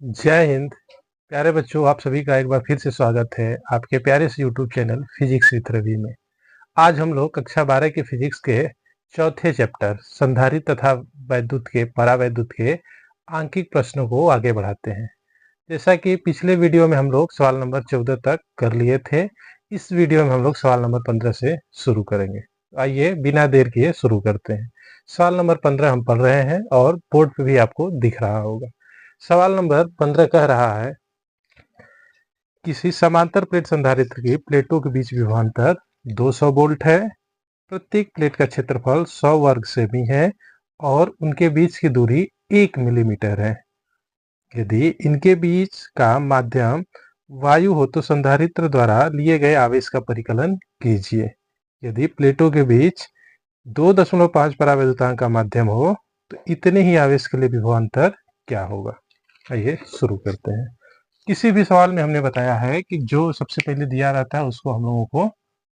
जय हिंद। प्यारे बच्चों, आप सभी का एक बार फिर से स्वागत है आपके प्यारे से YouTube channel physics with Ravi में। आज हम लोग कक्षा 12 के फिजिक्स के चौथे चैप्टर संधारित्र तथा वैद्युत के परावैद्युत के आंकिक प्रश्नों को आगे बढ़ाते हैं। जैसा कि पिछले वीडियो में हम लोग सवाल नंबर 14 तक कर लिए थे, इस वीडियो में हम लोग सवाल नंबर 15 से शुरू करेंगे। आइए बिना देर किए शुरू करते हैं। सवाल नंबर 15 हम पढ़ रहे हैं और बोर्ड पे भी आपको दिख रहा होगा। सवाल नंबर 15 कह रहा है, किसी समांतर प्लेट संधारित्र की प्लेटों के बीच विभवांतर 200 वोल्ट है। प्रत्येक प्लेट का क्षेत्रफल 100 वर्ग सेमी है और उनके बीच की दूरी 1 मिलीमीटर है। यदि इनके बीच का माध्यम वायु हो तो संधारित्र द्वारा लिए गए आवेश का परिकलन कीजिए। यदि प्लेटों के बीच 2.5 परावैद्युतांक का माध्यम हो तो इतने ही आवेश के लिए विभवांतर क्या होगा। आइए शुरू करते हैं। किसी भी सवाल में हमने बताया है कि जो सबसे पहले दिया रहता है उसको हम लोगों को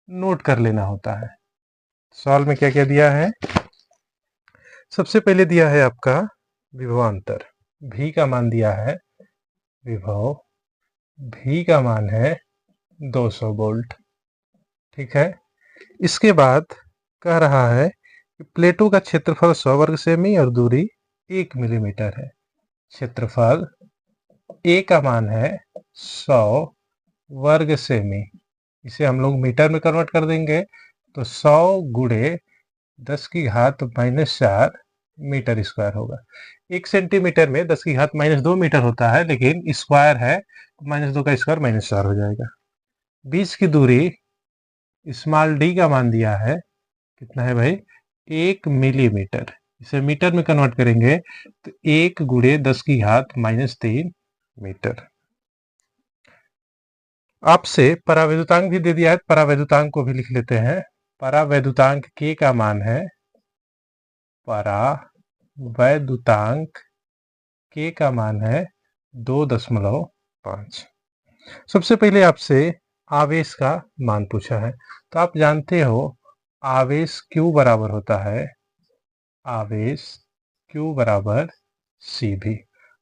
नोट कर लेना होता है। सवाल में क्या क्या दिया है? सबसे पहले दिया है आपका विभवांतर, V का मान दिया है, विभव V का मान है 200 वोल्ट। ठीक है। इसके बाद कह रहा है कि प्लेटों का क्षेत्रफल 100 वर्ग सेमी और दूरी 1 मिलीमीटर है। क्षेत्रफल A का मान है 100 वर्ग सेमी, इसे हम लोग मीटर में कन्वर्ट कर देंगे तो 100 गुणे 10 की घात -4 मीटर स्क्वायर होगा। 1 सेंटीमीटर में 10 की घात -2 मीटर होता है, लेकिन स्क्वायर है तो -2 का स्क्वायर -4 हो जाएगा। बीच की दूरी स्मॉल d का मान दिया है, कितना है भाई? 1 मिलीमीटर। इसे मीटर में कन्वर्ट करेंगे तो 1 गुणे 10 की घात -3 मीटर। आपसे परावैद्युतांक भी दे दिया है, परावैद्युतांक को भी लिख लेते हैं। परावैद्युतांक K का मान है, परावैद्युतांक K का मान है 2.5। सबसे पहले आपसे आवेश का मान पूछा है, तो आप जानते हो आवेश Q बराबर होता है, आवेश Q बराबर CV।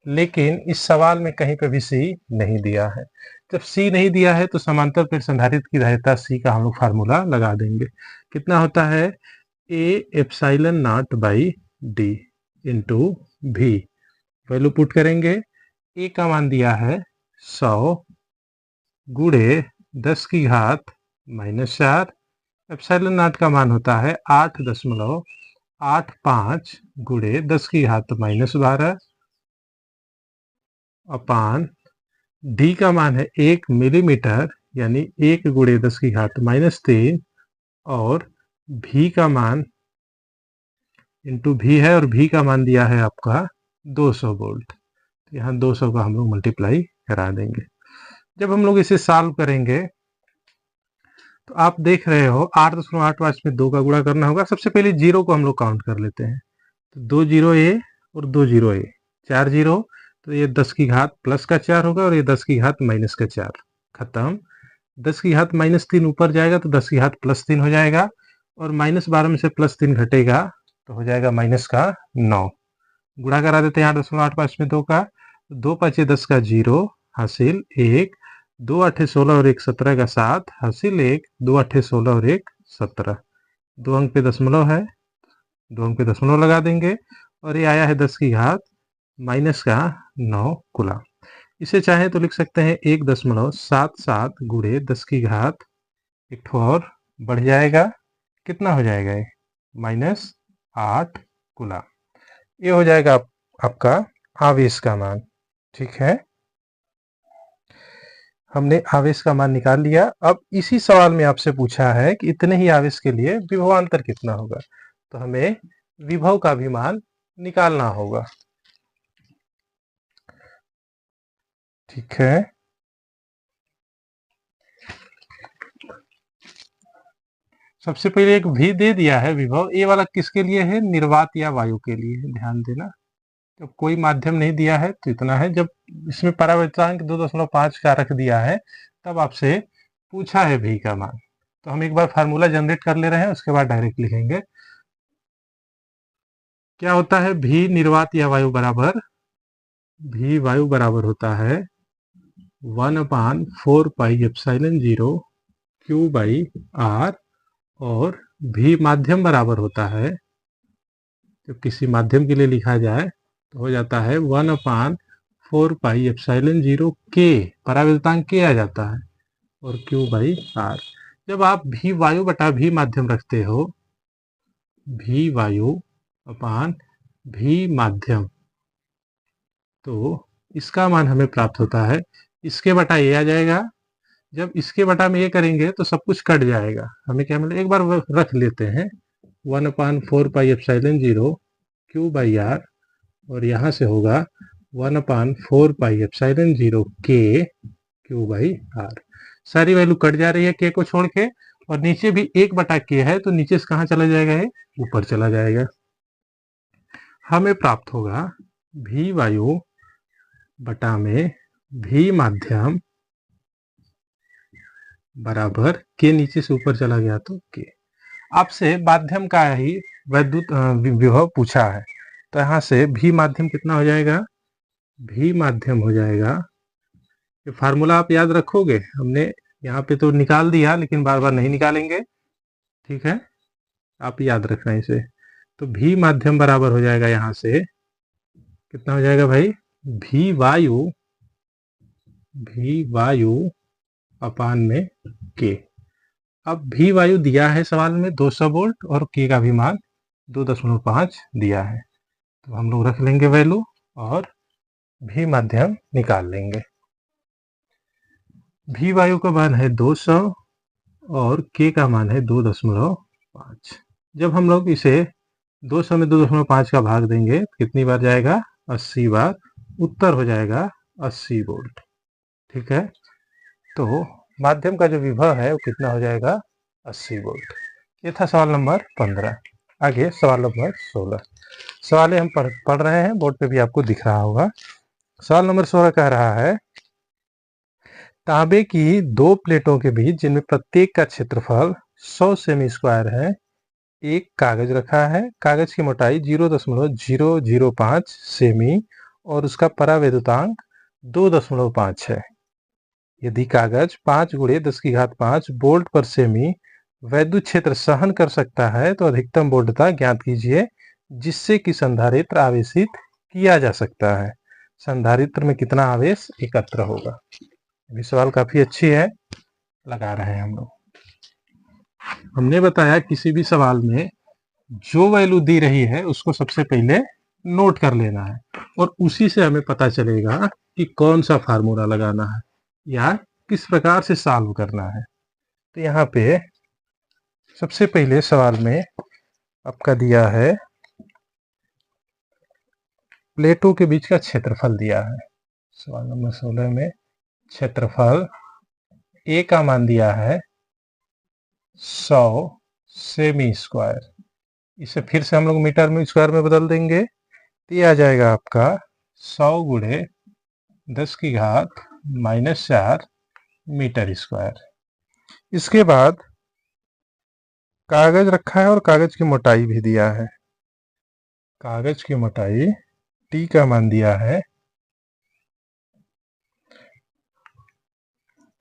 लेकिन इस सवाल में कहीं पे भी C नहीं दिया है। जब C नहीं दिया है तो समांतर प्लेट संधारित्र की धारिता C का हम लोग फार्मूला लगा देंगे। कितना होता है? A epsilon naught by D into V। Value put करेंगे। A का मान दिया है 100 गुणे 10 की घात -4। एप्सिलॉन नॉट का मान होता है 8.85 गुणे 10 की घात -12 अपान डी का मान है 1 मिलीमीटर, यानी 1 गुणे 10 की घात -3 और भी का मान इंटू भी है और भी का मान दिया है आपका 200 वोल्ट। तो यहाँ 200 का हम लोग मल्टीप्लाई करा देंगे। जब हम लोग इसे सॉल्व करेंगे तो आप देख रहे हो 8.85 में 2 का गुणा करना होगा। सबसे पहले जीरो को हम लोग काउंट कर लेते हैं, तो 2 जीरो ए और 2 जीरो ए, 4 जीरो, तो ये 10 की घात प्लस का 4 होगा और ये 10 की घात माइनस का 4। खत्म। 10 की घात -3 ऊपर जाएगा तो 10 की घात +3 हो जाएगा और -12 में से +3 घटेगा तो हो जाएगा माइनस का 9। गुणा करा देते हैं 8.85 में 2 का, 2 5 10 का 0 हासिल 1, 2 8 16 और 1 17 का 7 हासिल 1, 2 8 16 और 1 17। 2 अंक पे दशमलव है, 2 अंक पे दशमलव लगा देंगे और ये आया है 10 की घात माइनस का 9 कूलम। इसे चाहे तो लिख सकते हैं 1.77 गुणे 10 की घात, एक ठो और बढ़ जाएगा, कितना हो जाएगा ये? -8 कूलम। ये हो जाएगा आपका आवेश का मान। ठीक है, हमने आवेश का मान निकाल लिया। अब इसी सवाल में आपसे पूछा है कि इतने ही आवेश के लिए विभवांतर कितना होगा, तो हमें विभव का भी मान निकालना होगा। ठीक है, सबसे पहले एक भी दे दिया है विभव। ये वाला किसके लिए है? निर्वात या वायु के लिए, ध्यान देना। जब कोई माध्यम नहीं दिया है तो इतना है। जब इसमें परावैद्युतांक 2.5 का रख दिया है तब आपसे पूछा है भी का मान, तो हम एक बार फार्मूला जनरेट कर ले रहे हैं, उसके बाद डायरेक्ट लिखेंगे। क्या होता है? भी निर्वात या वायु बराबर भी वायु बराबर होता है 1/4πε0 क्यू बाई आर, और भी माध्यम बराबर होता है, जब किसी माध्यम के लिए लिखा जाए तो हो जाता है 1/4πε0 के, परावर्तांक के आ जाता है, और क्यू बाई आर। जब आप भी वायु बटा भी माध्यम रखते हो, भी वायु अपान भी माध्यम, तो इसका मान हमें प्राप्त होता है, इसके बटा ये आ जाएगा। जब इसके बटा में ये करेंगे तो सब कुछ कट जाएगा, हमें क्या मिले, एक बार रख लेते हैं 1/4πε0 क्यू बाई आर, और यहाँ से होगा 1/4πε0 के क्यू बाई आर। सारी वैल्यू कट जा रही है के को छोड़ के, और नीचे भी 1/k है, तो नीचे से कहाँ चला जाएगा, ये ऊपर चला जाएगा। हमें प्राप्त होगा भी वायु बटा में भी माध्यम बराबर के, नीचे से ऊपर चला गया तो के। आपसे माध्यम का ही वैद्युत विभव पूछा है, तो यहाँ से भी माध्यम कितना हो जाएगा, भी माध्यम हो जाएगा, ये फार्मूला आप याद रखोगे, हमने यहाँ पे तो निकाल दिया लेकिन बार बार नहीं निकालेंगे, ठीक है, आप याद रखना इसे। तो भी माध्यम बराबर हो जाएगा, यहाँ से कितना हो जाएगा भाई, भी वायु अपान में के। अब भी वायु दिया है सवाल में 200 वोल्ट, और के का भी मान 2.5 दिया है, तो हम लोग रख लेंगे वैल्यू और भी माध्यम निकाल लेंगे। भी वायु का मान है 200 और के का मान है 2.5। जब हम लोग इसे 200 में 2.5 का भाग देंगे तो कितनी बार जाएगा, 80 बार, उत्तर हो जाएगा 80 वोल्ट, ठीक है। तो माध्यम का जो विभव है वो कितना हो जाएगा, 80 वोल्ट। ये था सवाल नंबर 15। आगे सवाल नंबर 16। सवाल हम पढ़ रहे हैं, बोर्ड पे भी आपको दिख रहा होगा। सवाल नंबर 16 कह रहा है, तांबे की 2 प्लेटों के बीच जिनमें प्रत्येक का क्षेत्रफल 100 सेमी स्क्वायर है, एक कागज रखा है, कागज की मोटाई 0.005 सेमी और उसका परावैद्युतांक 2.5 है। यदि कागज 5 × 10⁵ वोल्ट पर सेमी वैद्युत क्षेत्र सहन कर सकता है तो अधिकतम वोल्टता ज्ञात कीजिए जिससे कि संधारित्र आवेशित किया जा सकता है। संधारित्र में कितना आवेश एकत्र होगा। ये सवाल काफी अच्छी है, लगा रहे हैं हम लोग। हमने बताया किसी भी सवाल में जो वैल्यू दी रही है उसको सबसे पहले नोट कर लेना है, और उसी से हमें पता चलेगा कि कौन सा फार्मूला लगाना है या किस प्रकार से सॉल्व करना है। तो यहाँ पे सबसे पहले सवाल में आपका दिया है प्लेटों के बीच का क्षेत्रफल दिया है। सवाल नंबर 16 में क्षेत्रफल ए का मान दिया है 100 सेमी स्क्वायर। इसे फिर से हम लोग मीटर में स्क्वायर में बदल देंगे तो ये आ जाएगा आपका 100 × 10⁻⁻4 मीटर स्क्वायर। इसके बाद कागज रखा है और कागज की मोटाई भी दिया है। कागज की मोटाई टी का मान दिया है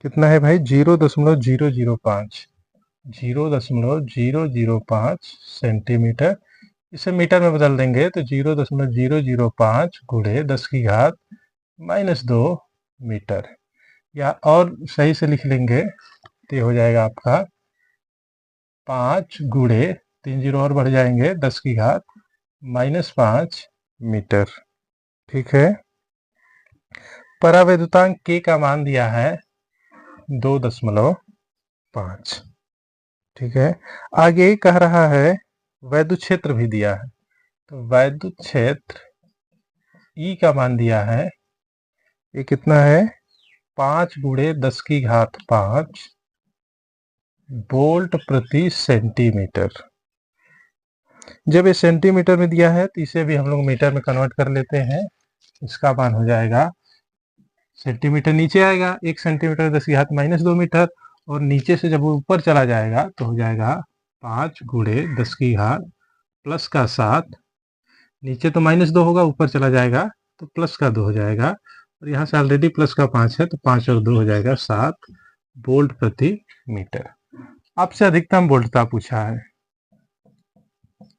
कितना है भाई, 0.005 सेंटीमीटर। इसे मीटर में बदल देंगे तो 0.005 × 10⁻² मीटर, या और सही से लिख लेंगे तो ये हो जाएगा आपका 5 × 3 0 और बढ़ जाएंगे 10⁻⁻5 मीटर, ठीक है। परावैद्युतांक के का मान दिया है 2.5, ठीक है। आगे कह रहा है वैद्युत क्षेत्र भी दिया है, तो वैद्युत क्षेत्र ई का मान दिया है, ये कितना है, 5 × 10⁵5 वोल्ट प्रति सेंटीमीटर। जब ये सेंटीमीटर में दिया है तो इसे भी हम लोग मीटर में कन्वर्ट कर लेते हैं। इसका मान हो जाएगा, सेंटीमीटर नीचे आएगा, 1 सेंटीमीटर 10⁻² मीटर, और नीचे से जब वो ऊपर चला जाएगा तो हो जाएगा 5 × 10⁻+7, नीचे तो -2 होगा, ऊपर चला जाएगा तो प्लस का 2 हो जाएगा, और यहाँ से ऑलरेडी प्लस का 5 है तो 5 और 2 हो जाएगा 7 वोल्ट प्रति मीटर। आपसे अधिकतम वोल्टता पूछा है,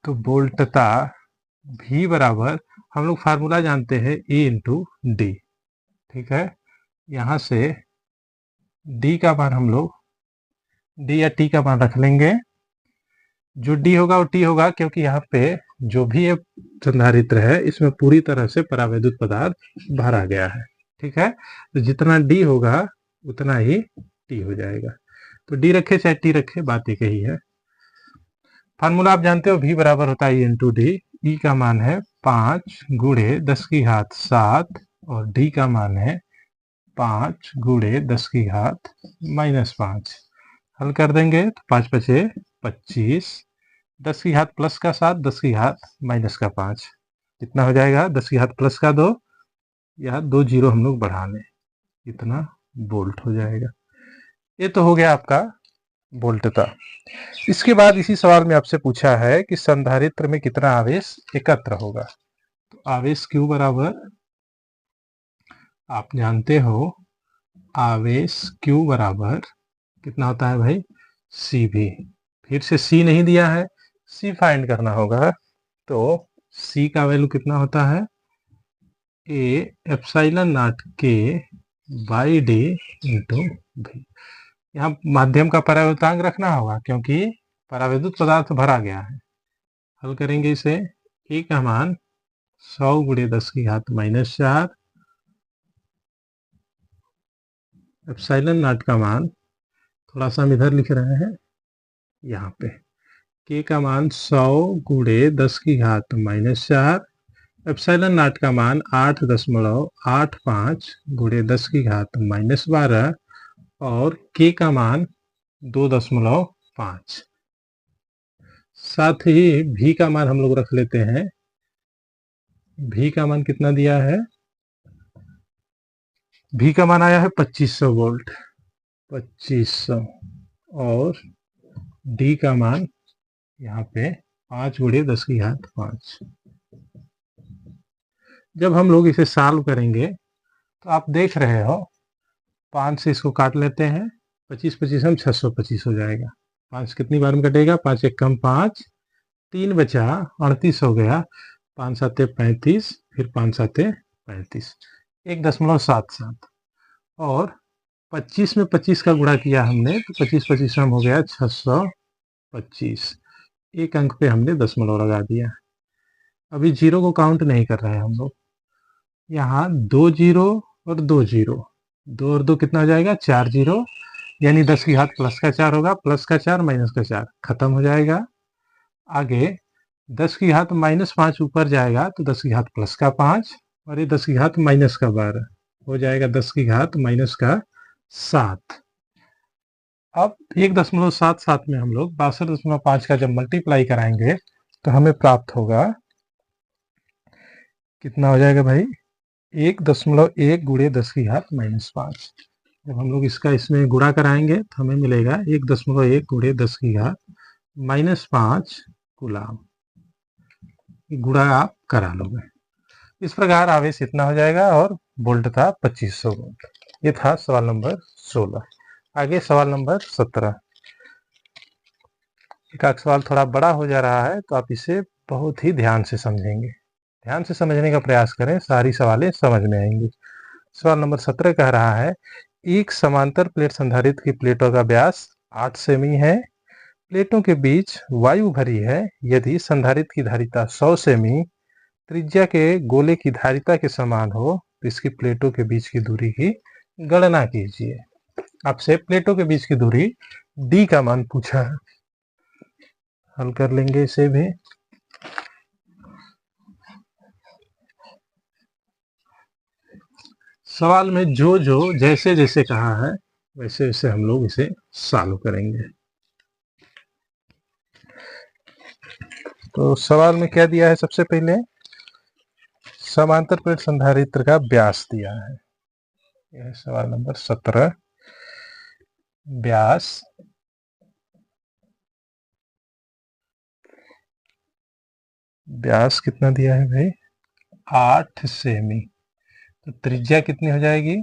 तो वोल्टता V बराबर, हम लोग फार्मूला जानते हैं E इंटू डी। ठीक है, यहाँ से D का मान हम लोग D या T का मान रख लेंगे। जो D होगा वो T होगा, क्योंकि यहाँ पे जो भी ये संधारित्र है इसमें पूरी तरह से परावैद्युत पदार्थ भरा गया है। ठीक है, तो जितना D होगा उतना ही T हो जाएगा। तो D रखे चाहे T रखे, बात एक ही है। फार्मूला आप जानते हो, V बराबर होता है E इंटू डी। E का मान है 5 गुणे 10 की घात 7 और D का मान है 5 गुणे 10 की घात -5। हल कर देंगे तो 5 पचे 25, 10 की घात प्लस का 7, 10 की घात माइनस का 5, कितना हो जाएगा 10 की घात प्लस का 2, यहाँ 2 जीरो हम लोग बढ़ा लें, इतना वोल्ट हो जाएगा। ये तो हो गया आपका वोल्टता। इसके बाद इसी सवाल में आपसे पूछा है कि संधारित्र में कितना आवेश एकत्र होगा। तो आवेश Q बराबर, आप जानते हो आवेश Q बराबर कितना होता है भाई, CV। फिर से C नहीं दिया है, C फाइंड करना होगा। तो C का वैल्यू कितना होता है, A epsilon not K by D into V। यहाँ माध्यम का परावर्तांक रखना होगा, क्योंकि परावैद्युत पदार्थ भरा गया है। हल करेंगे इसे, A का मान 100 गुणे 10 की घात -4, एप्सिलॉन नॉट का मान थोड़ा सा हम इधर लिख रहे हैं यहाँ पे, K का मान 100 गुणे 10 की घात -4, एप्सिलॉन नॉट का मान 8.85 गुणे 10 की घात -12 और K का मान 2.5। साथ ही V का मान हम लोग रख लेते हैं। V का मान कितना दिया है, V का मान आया है 2500 वोल्ट, 2500, और D का मान यहाँ पे 5 गुणे 10 की घात 5। जब हम लोग इसे सॉल्व करेंगे तो आप देख रहे हो 5 से इसको काट लेते हैं, 25 25 हम 625 हो जाएगा। 5 कितनी बार में कटेगा, 5 एक कम 5, 3 बचा 38 हो गया, 5 साते 35, फिर 5 साते 35, 1.77, और 25 में 25 का गुणा किया हमने तो 25 25 में हो गया 625। एक अंक पे हमने दशमलव लगा दिया। अभी जीरो को काउंट नहीं कर रहे हैं हम लोग, यहाँ 2 जीरो और 2 जीरो, 2 और 2 कितना हो जाएगा 4 जीरो, यानी 10 की घात प्लस का 4 होगा, प्लस का 4 माइनस का 4 खत्म हो जाएगा। आगे 10 की घात -5 ऊपर जाएगा तो 10 की घात प्लस का 5, और ये 10 की घात माइनस का 12 हो जाएगा 10 की घात माइनस का 7। अब 1.77 में हम लोग 62.5 का जब मल्टीप्लाई कराएंगे तो हमें प्राप्त होगा, कितना हो जाएगा भाई, 1.1 गुणे 10 की घात -5। जब हम लोग इसका इसमें गुणा कराएंगे तो हमें मिलेगा 1.1 गुणे 10 की घात -5 कूलाम। गुणा आप करा लोगे, इस प्रकार आवेश इतना हो जाएगा और वोल्ट था 2500 वोल्ट। ये था सवाल नंबर 16। आगे सवाल नंबर 17। एक आध सवाल थोड़ा बड़ा हो जा रहा है तो आप इसे बहुत ही ध्यान से समझेंगे, ध्यान से समझने का प्रयास करें, सारी सवालें समझ में आएंगी। सवाल नंबर 17 कह रहा है, एक समांतर प्लेट संधारित्र की प्लेटों का व्यास 8 सेमी है, प्लेटों के बीच वायु भरी है, यदि संधारित्र की धारिता 100 सेमी त्रिज्या के गोले की धारिता के समान हो तो इसकी प्लेटों के बीच की दूरी की गणना कीजिए। आपसे प्लेटों के बीच की दूरी डी का मान पूछा है, हल कर लेंगे इसे भी। सवाल में जो जो जैसे जैसे कहा है वैसे वैसे हम लोग इसे सॉल्व करेंगे। तो सवाल में क्या दिया है, सबसे पहले समांतर प्लेट संधारित्र का व्यास दिया है, यह सवाल नंबर 17। व्यास कितना दिया है भाई, 8 सेमी। तो त्रिज्या कितनी हो जाएगी?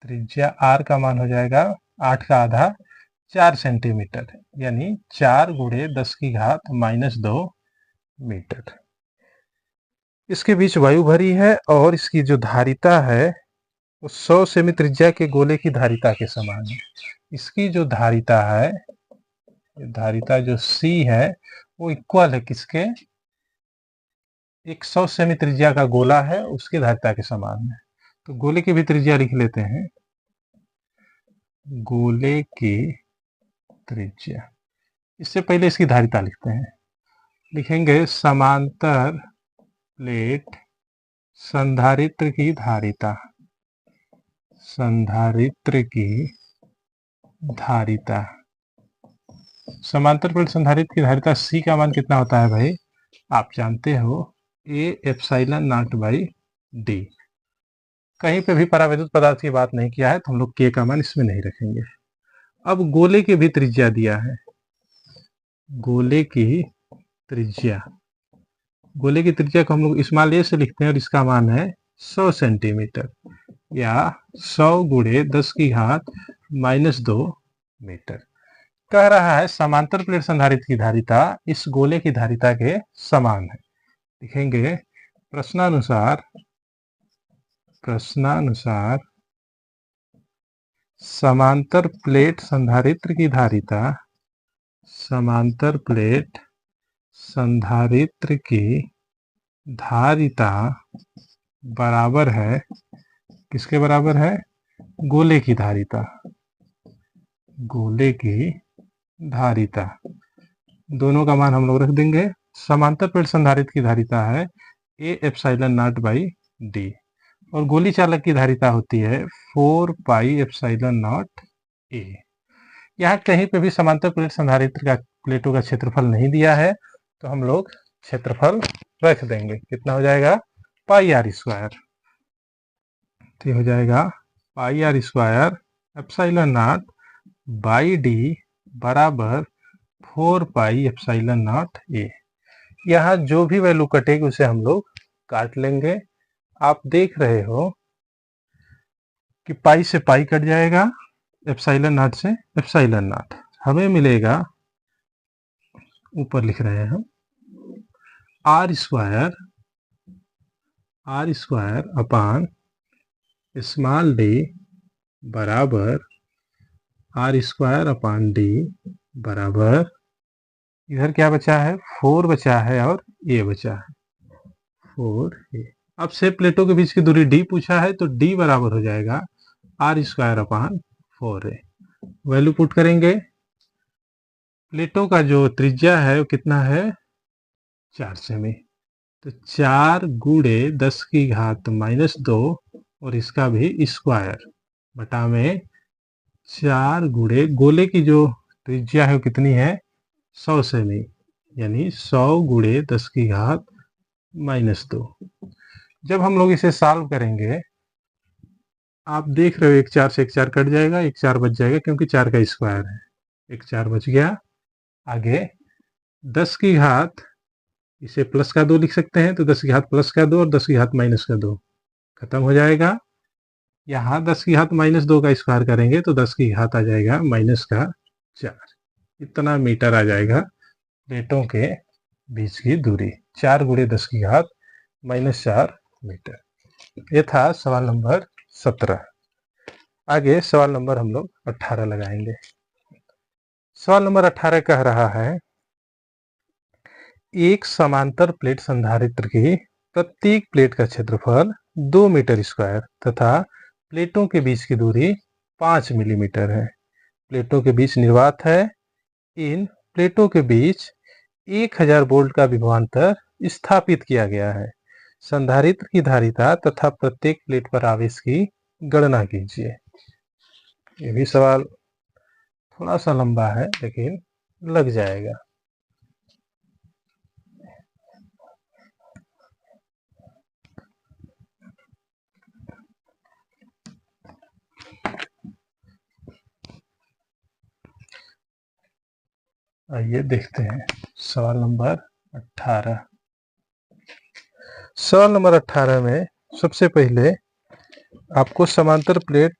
त्रिज्या आर का मान हो जाएगा 8 का आधा 4 सेंटीमीटर, यानी 4 गुणे 10 की घात -2 मीटर। इसके बीच वायु भरी है और इसकी जो धारिता है वो 100 सेमी त्रिज्या के गोले की धारिता के समान है। इसकी जो धारिता है, धारिता जो C है वो इक्वल है किसके? 100 सेमी त्रिज्या का गोला है उसकी धारिता के समान है। तो गोले की भी त्रिज्या लिख लेते हैं। गोले की त्रिज्या, इससे पहले इसकी धारिता लिखते हैं। लिखेंगे समांतर प्लेट संधारित्र की धारिता। संधारित्र की धारिता, समांतर प्लेट संधारित्र की धारिता C का मान कितना होता है भाई? आप जानते हो A epsilon naught by D। कहीं पे भी परावैद्युत पदार्थ की बात नहीं किया है तो हम लोग K का मान इसमें नहीं रखेंगे। अब गोले की भी त्रिज्या दिया है। गोले की त्रिज्या, गोले की त्रिज्या को हम लोग स्मॉल a से लिखते हैं और इसका मान है 100 सेंटीमीटर या 100 गुणे 10 की घात -2 मीटर। कह रहा है समांतर प्लेट संधारित्र की धारिता इस गोले की धारिता के समान है। लिखेंगे प्रश्नानुसार समांतर प्लेट संधारित्र की धारिता, समांतर प्लेट संधारित्र की धारिता बराबर है, किसके बराबर है? गोले की धारिता। गोले की धारिता, दोनों का मान हम लोग रख देंगे। समांतर प्लेट संधारित्र की धारिता है A epsilon naught by D और गोली चालक की धारिता होती है 4 पाई एप्सिलॉन नॉट A। यहाँ कहीं पे भी समांतर प्लेट संधारित्र का प्लेटों का क्षेत्रफल नहीं दिया है तो हम लोग क्षेत्रफल रख देंगे। कितना हो जाएगा? Pi r square. तो हो जाएगा pi r square epsilon naught by D बराबर 4 पाई एप्सिलॉन नॉट A। यहाँ जो भी वैल्यू कटेगी उसे हम लोग काट लेंगे। आप देख रहे हो कि पाई से पाई कट जाएगा, एप्सिलॉन नॉट से एप्सिलॉन नॉट, हमें मिलेगा, ऊपर लिख रहे हैं हम, R square upon small d बराबर आर स्क्वायर अपान d बराबर, इधर क्या बचा है? 4 बचा है और a बचा है, 4a। अब से प्लेटों के बीच की दूरी d पूछा है तो d बराबर हो जाएगा R square upon 4a। Value put करेंगे। प्लेटों का जो त्रिज्या है वो कितना है? 4 सेमी। तो 4 गुणे 10 की घात -2 और इसका भी स्क्वायर बटा में 4 गुणे गोले की जो त्रिज्या है वो कितनी है? 100 सेमी, यानी 100 गुणे 10 की घात -2। जब हम लोग इसे सॉल्व करेंगे, आप देख रहे हो एक 4 से एक 4 कट जाएगा, एक 4 बच जाएगा क्योंकि 4 का स्क्वायर है, एक 4 बच गया। आगे 10 की घात, इसे प्लस का 2 लिख सकते हैं तो 10 की घात प्लस का 2 और 10 की घात माइनस का 2 खत्म हो जाएगा। यहाँ 10 की घात -2 का स्क्वायर करेंगे तो 10 की घात आ जाएगा -4। इतना मीटर आ जाएगा प्लेटों के बीच की दूरी, 4 गुणे 10 की घात -4 मीटर। ये था सवाल नंबर 17। आगे सवाल नंबर हम लोग 18 लगाएंगे। सवाल नंबर 18 कह रहा है एक समांतर प्लेट संधारित्र की प्रत्येक प्लेट का क्षेत्रफल 2 मीटर स्क्वायर तथा प्लेटों के बीच की दूरी 5 मिलीमीटर है। प्लेटों के बीच निर्वात है। इन प्लेटों के बीच 1000 वोल्ट का विभवांतर स्थापित किया गया है। संधारित्र की धारिता तथा प्रत्येक प्लेट पर आवेश की गणना कीजिए। ये भी सवाल थोड़ा सा लंबा है लेकिन लग जाएगा। आइए देखते हैं सवाल नंबर 18। सवाल नंबर 18 में सबसे पहले आपको समांतर प्लेट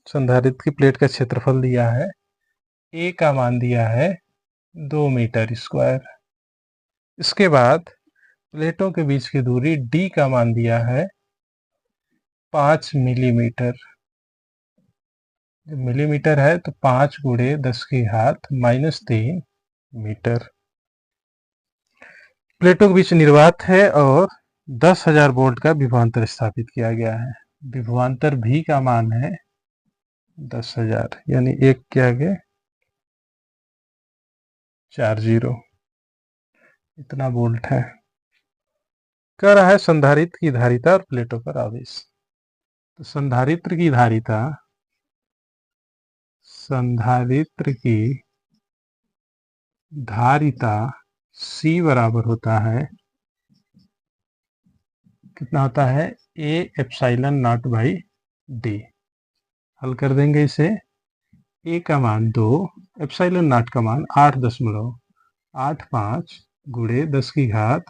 संधारित्र की प्लेट का क्षेत्रफल दिया है। ए का मान दिया है 2 मीटर स्क्वायर। इसके बाद प्लेटों के बीच की दूरी डी का मान दिया है 5 मिलीमीटर। जब मिलीमीटर है तो 5 गुणे 10 की घात -3 मीटर। प्लेटों के बीच निर्वात है और 10,000 वोल्ट का विभवांतर स्थापित किया गया है। विभवांतर भी का मान है 10,000, यानी एक के आगे 4 जीरो, इतना वोल्ट है। कह रहा है संधारित्र की धारिता और प्लेटों पर आवेश। तो संधारित्र की धारिता C बराबर होता है, कितना होता है, A epsilon naught by D। हल कर देंगे इसे। A का मान 2, एप्सिलॉन नॉट का मान 8.85 गुणे 10 की घात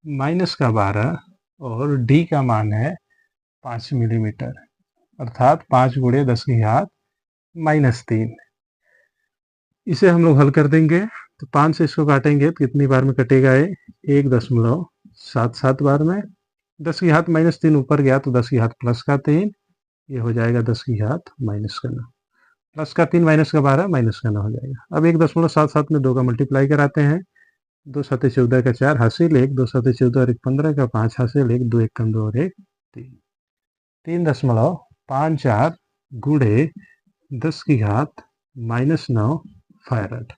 -12 और D का मान है 5 मिलीमीटर, अर्थात 5 गुणे 10 की घात -3। इसे हम लोग हल कर देंगे। तो 5 से इसको काटेंगे तो कितनी बार में कटेगा ये, 1.77 बार में। 10 की घात -3 ऊपर गया तो 10 की घात +3, ये हो जाएगा 10 की घात -9। +3 -12 -9 हो जाएगा। अब 1.77 में 2 का मल्टीप्लाई कराते हैं। 2 7 14 का 4 हासिल 1, 2 7 14 और 1 15 का 5 हासिल 1, 2 1 कम 2 और 1 3, 3.54 गुणे 10 की घात -9 फैराड।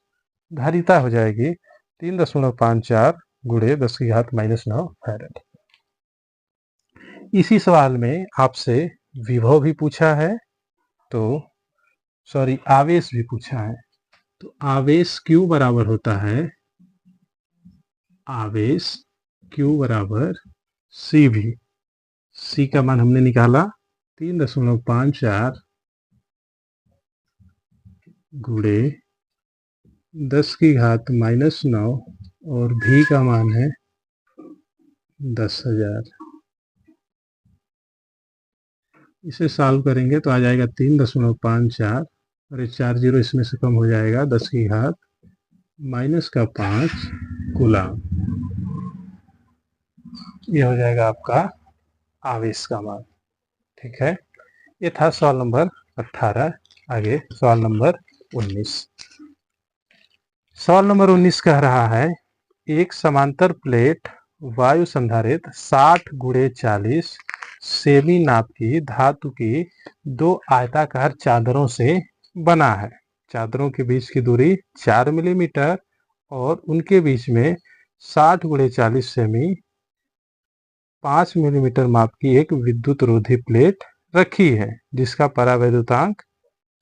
धारिता हो जाएगी 3.54 गुणे 10 की घात -9 फैराड। इसी सवाल में आपसे विभव भी पूछा है, तो आवेश भी पूछा है। तो आवेश Q बराबर होता है, आवेश Q बराबर CV। C का मान हमने निकाला 3.54 गुणे 10 की घात -9 और V का मान है 10,000। इसे सॉल्व करेंगे तो आ जाएगा 3.54 और ये 4 जीरो इसमें से कम हो जाएगा, 10 की घात -5 कूलम। ये हो जाएगा आपका आवेश का मान। ठीक है, ये था सवाल नंबर 18। आगे सवाल नंबर 19। सवाल नंबर 19 कह रहा है, एक समांतर प्लेट वायु संधारित्र 60 गुणे 40 सेमी नाप की धातु की 2 आयताकार चादरों से बना है। चादरों के बीच की दूरी 4 मिलीमीटर और उनके बीच में 60 गुणे 40 सेमी 5 मिलीमीटर माप की एक विद्युत रोधी प्लेट रखी है, जिसका परावैद्युतांक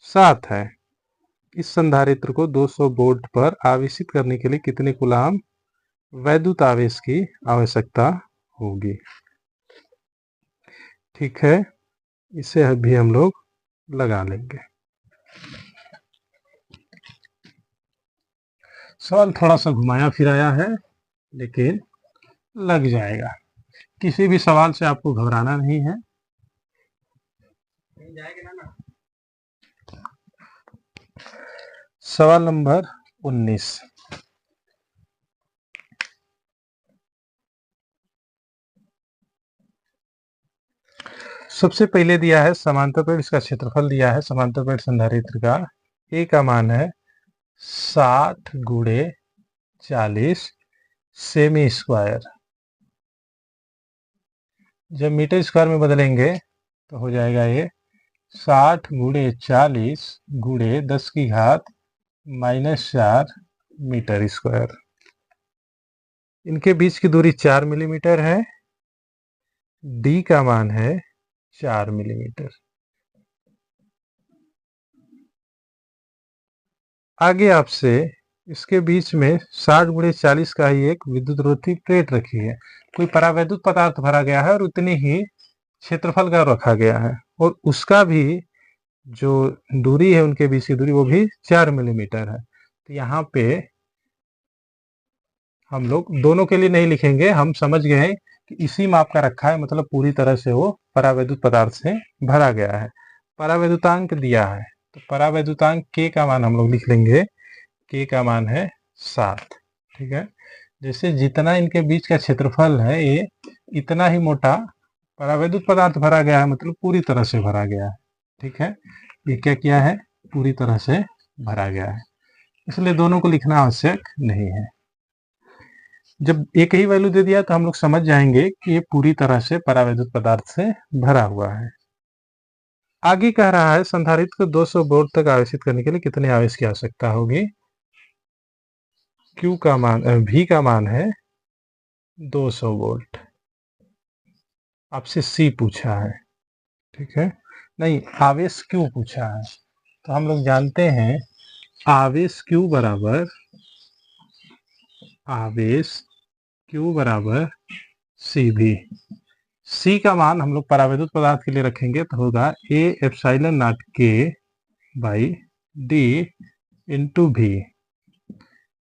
7 है। इस संधारित्र को 200 वोल्ट पर आवेशित करने के लिए कितने कूलम वैद्युत आवेश की आवश्यकता होगी। ठीक है, इसे भी हम लोग लगा लेंगे। सवाल थोड़ा सा घुमाया फिराया है, लेकिन लग जाएगा। किसी भी सवाल से आपको घबराना नहीं है। सवाल नंबर 19। सबसे पहले दिया है समांतर प्लेट, इसका क्षेत्रफल दिया है समांतर प्लेट संधारित्र का। ए का मान है 60 गुणे 40 सेमी स्क्वायर। जब मीटर स्क्वायर में बदलेंगे तो हो जाएगा ये 60 गुणे 40 गुणे 10 की घात -4 मीटर स्क्वायर। इनके बीच की दूरी 4 मिलीमीटर है। डी का मान है 4 मिलीमीटर। आगे आपसे इसके बीच में 60 गुणे 40 का ही एक विद्युत रोधी प्लेट रखी है। कोई परावैद्युत पदार्थ भरा गया है और उतनी ही क्षेत्रफल का रखा गया है, और उसका भी जो दूरी है, उनके बीच की दूरी वो भी 4 मिलीमीटर है। तो यहाँ पे हम लोग दोनों के लिए नहीं लिखेंगे, हम समझ गए कि इसी माप का रखा है, मतलब पूरी तरह से वो परावैद्युत पदार्थ से भरा गया है। परावैद्युतांक दिया है, तो परावैद्युतांक के का मान हम लोग लिख लेंगे, के का मान है 7। ठीक है, जैसे जितना इनके बीच का क्षेत्रफल है ये, इतना ही मोटा परावैद्युत पदार्थ भरा गया है, मतलब पूरी तरह से भरा गया है। ठीक है, ये क्या किया है, पूरी तरह से भरा गया है, इसलिए दोनों को लिखना आवश्यक नहीं है। जब एक ही वैल्यू दे दिया तो हम लोग समझ जाएंगे कि ये पूरी तरह से परावैद्युत पदार्थ से भरा हुआ है। आगे कह रहा है संधारित्र को 200 वोल्ट तक आवेशित करने के लिए कितने आवेश की आवश्यकता होगी। Q का मान V का मान है 200 वोल्ट। आपसे C पूछा है, ठीक है, नहीं आवेश Q पूछा है। तो हम लोग जानते हैं आवेश Q बराबर CV। C का मान हम लोग परावैद्युत पदार्थ के लिए रखेंगे तो होगा A epsilon not K by D into V।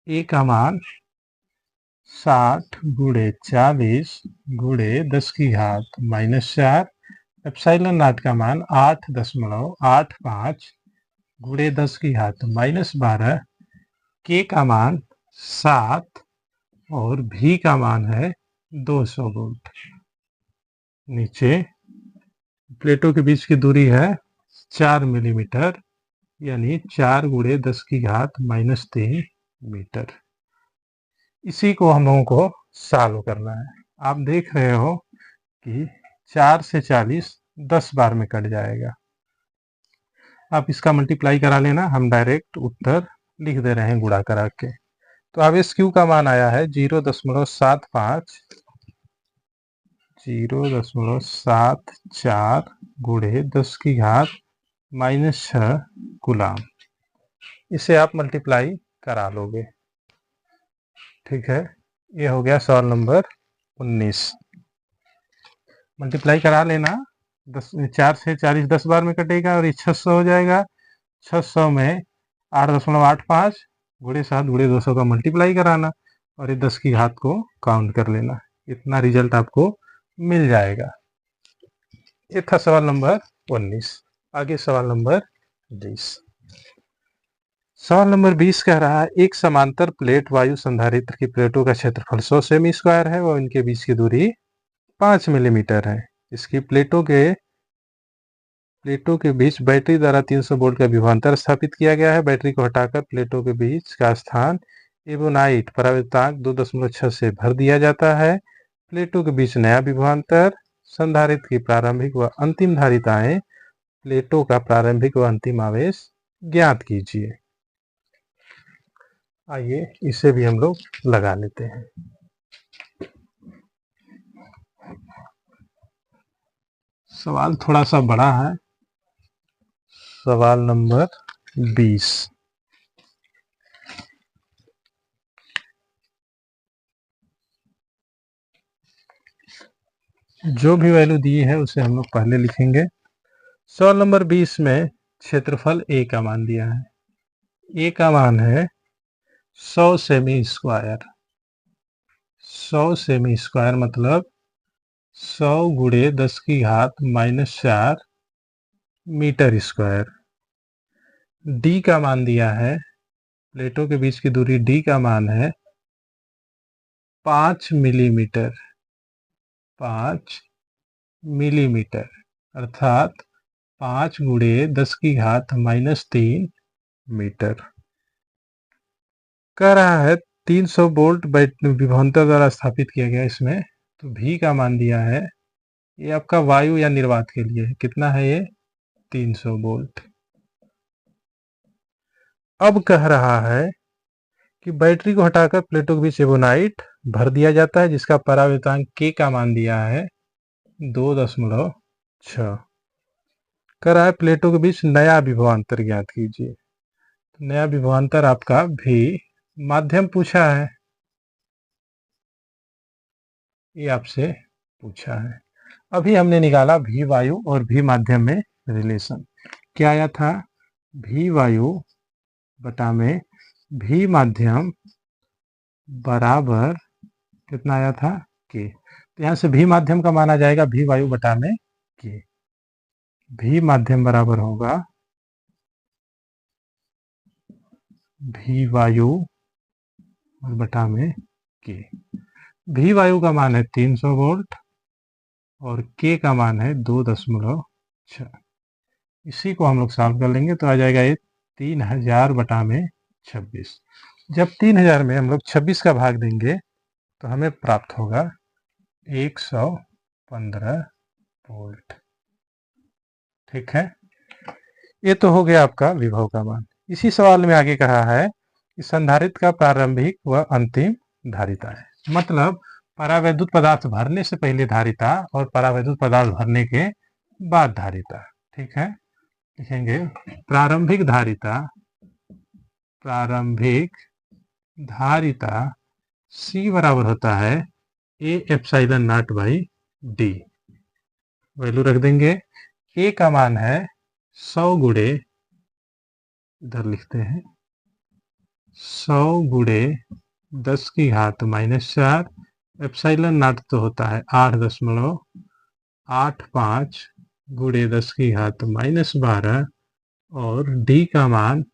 A का मान 60 गुणे 40 गुणे 10 की घात -4, एप्सिलॉन नॉट का मान 8.85 गुणे 10 की घात -12, K का मान 7 और V का मान है 200 वोल्ट। नीचे प्लेटों के बीच की दूरी है 4 मिलीमीटर, यानी 4 गुणे 10 की घात -3 मीटर। इसी को हम लोगों को सॉल्व करना है। आप देख रहे हो कि 4 से 40 10 बार में कट जाएगा। आप इसका मल्टीप्लाई करा लेना, हम डायरेक्ट उत्तर लिख दे रहे हैं गुणा करा के। तो आवेश Q का मान आया है 0.74 गुणे 10 की घात -6 कूलाम। इसे आप मल्टीप्लाई करा लोगे। ठीक है, ये हो गया सवाल नंबर 19। मल्टीप्लाई करा लेना, 4 से 40 10 बार में कटेगा और ये 600 हो जाएगा। 600 में 8.85 गुणे 7 गुणे 200 का मल्टीप्लाई कराना और ये 10 की घात को काउंट कर लेना, इतना रिजल्ट आपको मिल जाएगा। ये था सवाल नंबर 19। आगे सवाल नंबर 20। सवाल नंबर 20 कह रहा है एक समांतर प्लेट वायु संधारित्र की प्लेटों का क्षेत्रफल 100 सेमी स्क्वायर है और इनके बीच की दूरी 5 मिलीमीटर है। इसकी प्लेटों के बीच बैटरी द्वारा 300 वोल्ट का विभवांतर स्थापित किया गया है। बैटरी को हटाकर प्लेटों के बीच का स्थान एवोनाइट परावैद्युतांक 2.6 से भर दिया जाता है। प्लेटों के बीच नया विभवांतर, संधारित्र की प्रारंभिक व अंतिम धारिताएं, प्लेटों का प्रारंभिक व अंतिम आवेश ज्ञात कीजिए। आइए इसे भी हम लोग लगा लेते हैं। सवाल थोड़ा सा बड़ा है। सवाल नंबर 20। जो भी वैल्यू दी है उसे हम लोग पहले लिखेंगे। सवाल नंबर 20 में क्षेत्रफल A का मान दिया है। A का मान है 100 सेमी स्क्वायर। 100 सेमी स्क्वायर मतलब 100 गुणे 10 की घात -4 मीटर स्क्वायर। D का मान दिया है, प्लेटों के बीच की दूरी D का मान है 5 मिलीमीटर। 5 मिलीमीटर अर्थात 5 गुणे 10 की घात -3 मीटर। कह रहा है 300 वोल्ट विभवांतर द्वारा स्थापित किया गया इसमें। तो V का मान दिया है, ये आपका वायु या निर्वात के लिए है। कितना है ये, 300 वोल्ट। अब कह रहा है कि बैटरी को हटाकर प्लेटों के बीच एवोनाइट भर दिया जाता है, जिसका परावैद्युतांक K का मान दिया है 2.6। कह रहा है प्लेटों के बीच नया विभवांतर ज्ञात कीजिए। नया विभवांतर आपका V माध्यम पूछा है, ये आपसे पूछा है। अभी हमने निकाला V वायु और V माध्यम में रिलेशन। क्या आया था, V वायु बटा में V माध्यम बराबर कितना आया था, K। तो यहाँ से भी माध्यम का मान आ जाएगा भी वायु बटा में के। भी माध्यम बराबर होगा भी वायु बटा में के। भी वायु का मान है 300 वोल्ट और के का मान है 2.6। इसी को हम लोग सॉल्व कर लेंगे तो आ जाएगा ये 3000 बटा में 26। जब 3000 में हम लोग 26 का भाग देंगे तो हमें प्राप्त होगा 115 वोल्ट। ठीक है, ये तो हो गया आपका विभव का मान। इसी सवाल में आगे कहा है कि संधारित्र का प्रारंभिक व अंतिम धारिता है, मतलब परावैद्युत पदार्थ भरने से पहले धारिता और परावैद्युत पदार्थ भरने के बाद धारिता। ठीक है, लिखेंगे प्रारंभिक धारिता, प्रारंभिक धारिता C बराबर होता है A epsilon naught by D. Value रख देंगे। ए का मान है 100 गुणे, इधर लिखते हैं 100 गुणे 10 की घात -4। एप्सिलॉन नॉट तो होता है 8.85 गुणे 10 की घात -12 और डी का मान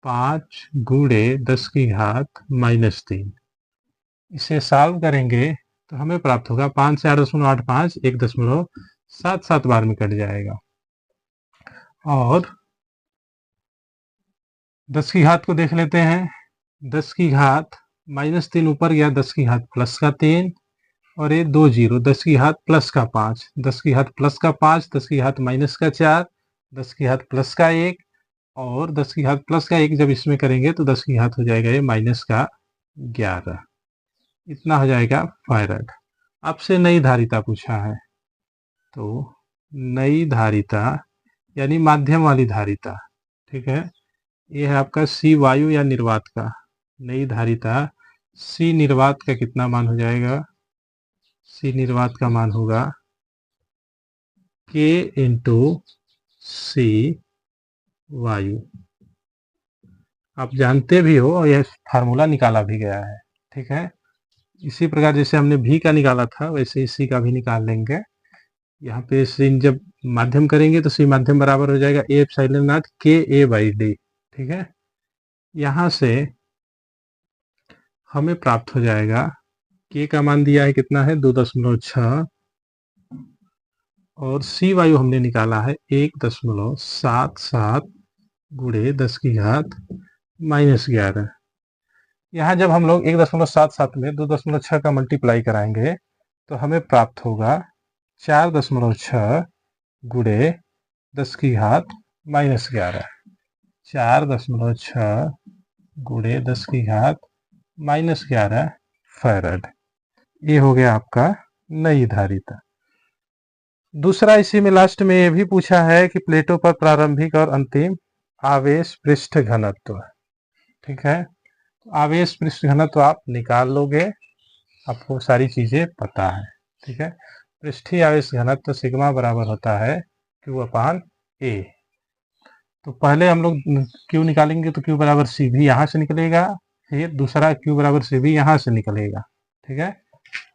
5 गुणे 10 की घात -3। इसे सॉल्व करेंगे तो हमें प्राप्त होगा 5 से 8.85 1.77 बार में कट जाएगा और 10 की घात को देख लेते हैं। 10 की घात -3 ऊपर गया, 10 की घात प्लस का 3 और ये 2 जीरो, 10 की घात प्लस का 5, 10 की घात प्लस का 5, 10 की घात माइनस का 4, 10 की घात प्लस का 1 और 10 की घात प्लस का 1 जब इसमें करेंगे तो 10 की घात हो जाएगा ये माइनस का 11। इतना हो जाएगा फैराड। आपसे नई धारिता पूछा है तो नई धारिता यानी माध्यम वाली धारिता। ठीक है, ये है आपका सी वायु या निर्वात का। नई धारिता सी निर्वात का कितना मान हो जाएगा? सी निर्वात का मान होगा के इंटू सी वायु। आप जानते भी हो और यह फार्मूला निकाला भी गया है। ठीक है, इसी प्रकार जैसे हमने भी का निकाला था वैसे सी का भी निकाल लेंगे। यहाँ पे सी जब माध्यम करेंगे तो सी माध्यम बराबर हो जाएगा ए एप्सिलॉन नॉट के ए बाई डी। ठीक है, यहाँ से हमें प्राप्त हो जाएगा के का मान दिया है कितना है 2.6 और सी वायु हमने निकाला है 1.77 गुणे 10 की घात -11। यहाँ जब हम लोग 1.77 में 2.6 का मल्टीप्लाई कराएंगे तो हमें प्राप्त होगा 4.6 गुणे 10 की घात -11। 4.6 गुणे 10 की घात -11 फैराड। ये हो गया आपका नई धारिता। दूसरा इसी में लास्ट में ये भी पूछा है कि प्लेटों पर प्रारंभिक और अंतिम आवेश पृष्ठ घनत्व। ठीक है, आवेश पृष्ठ घनत्व आप निकाल लोगे, आपको सारी चीजें पता है। ठीक है, पृष्ठीय आवेश घनत्व सिग्मा बराबर होता है Q अपान A। तो पहले हम लोग Q निकालेंगे तो Q बराबर सी भी यहाँ से निकलेगा, फिर दूसरा Q बराबर सी भी यहाँ से निकलेगा। ठीक है,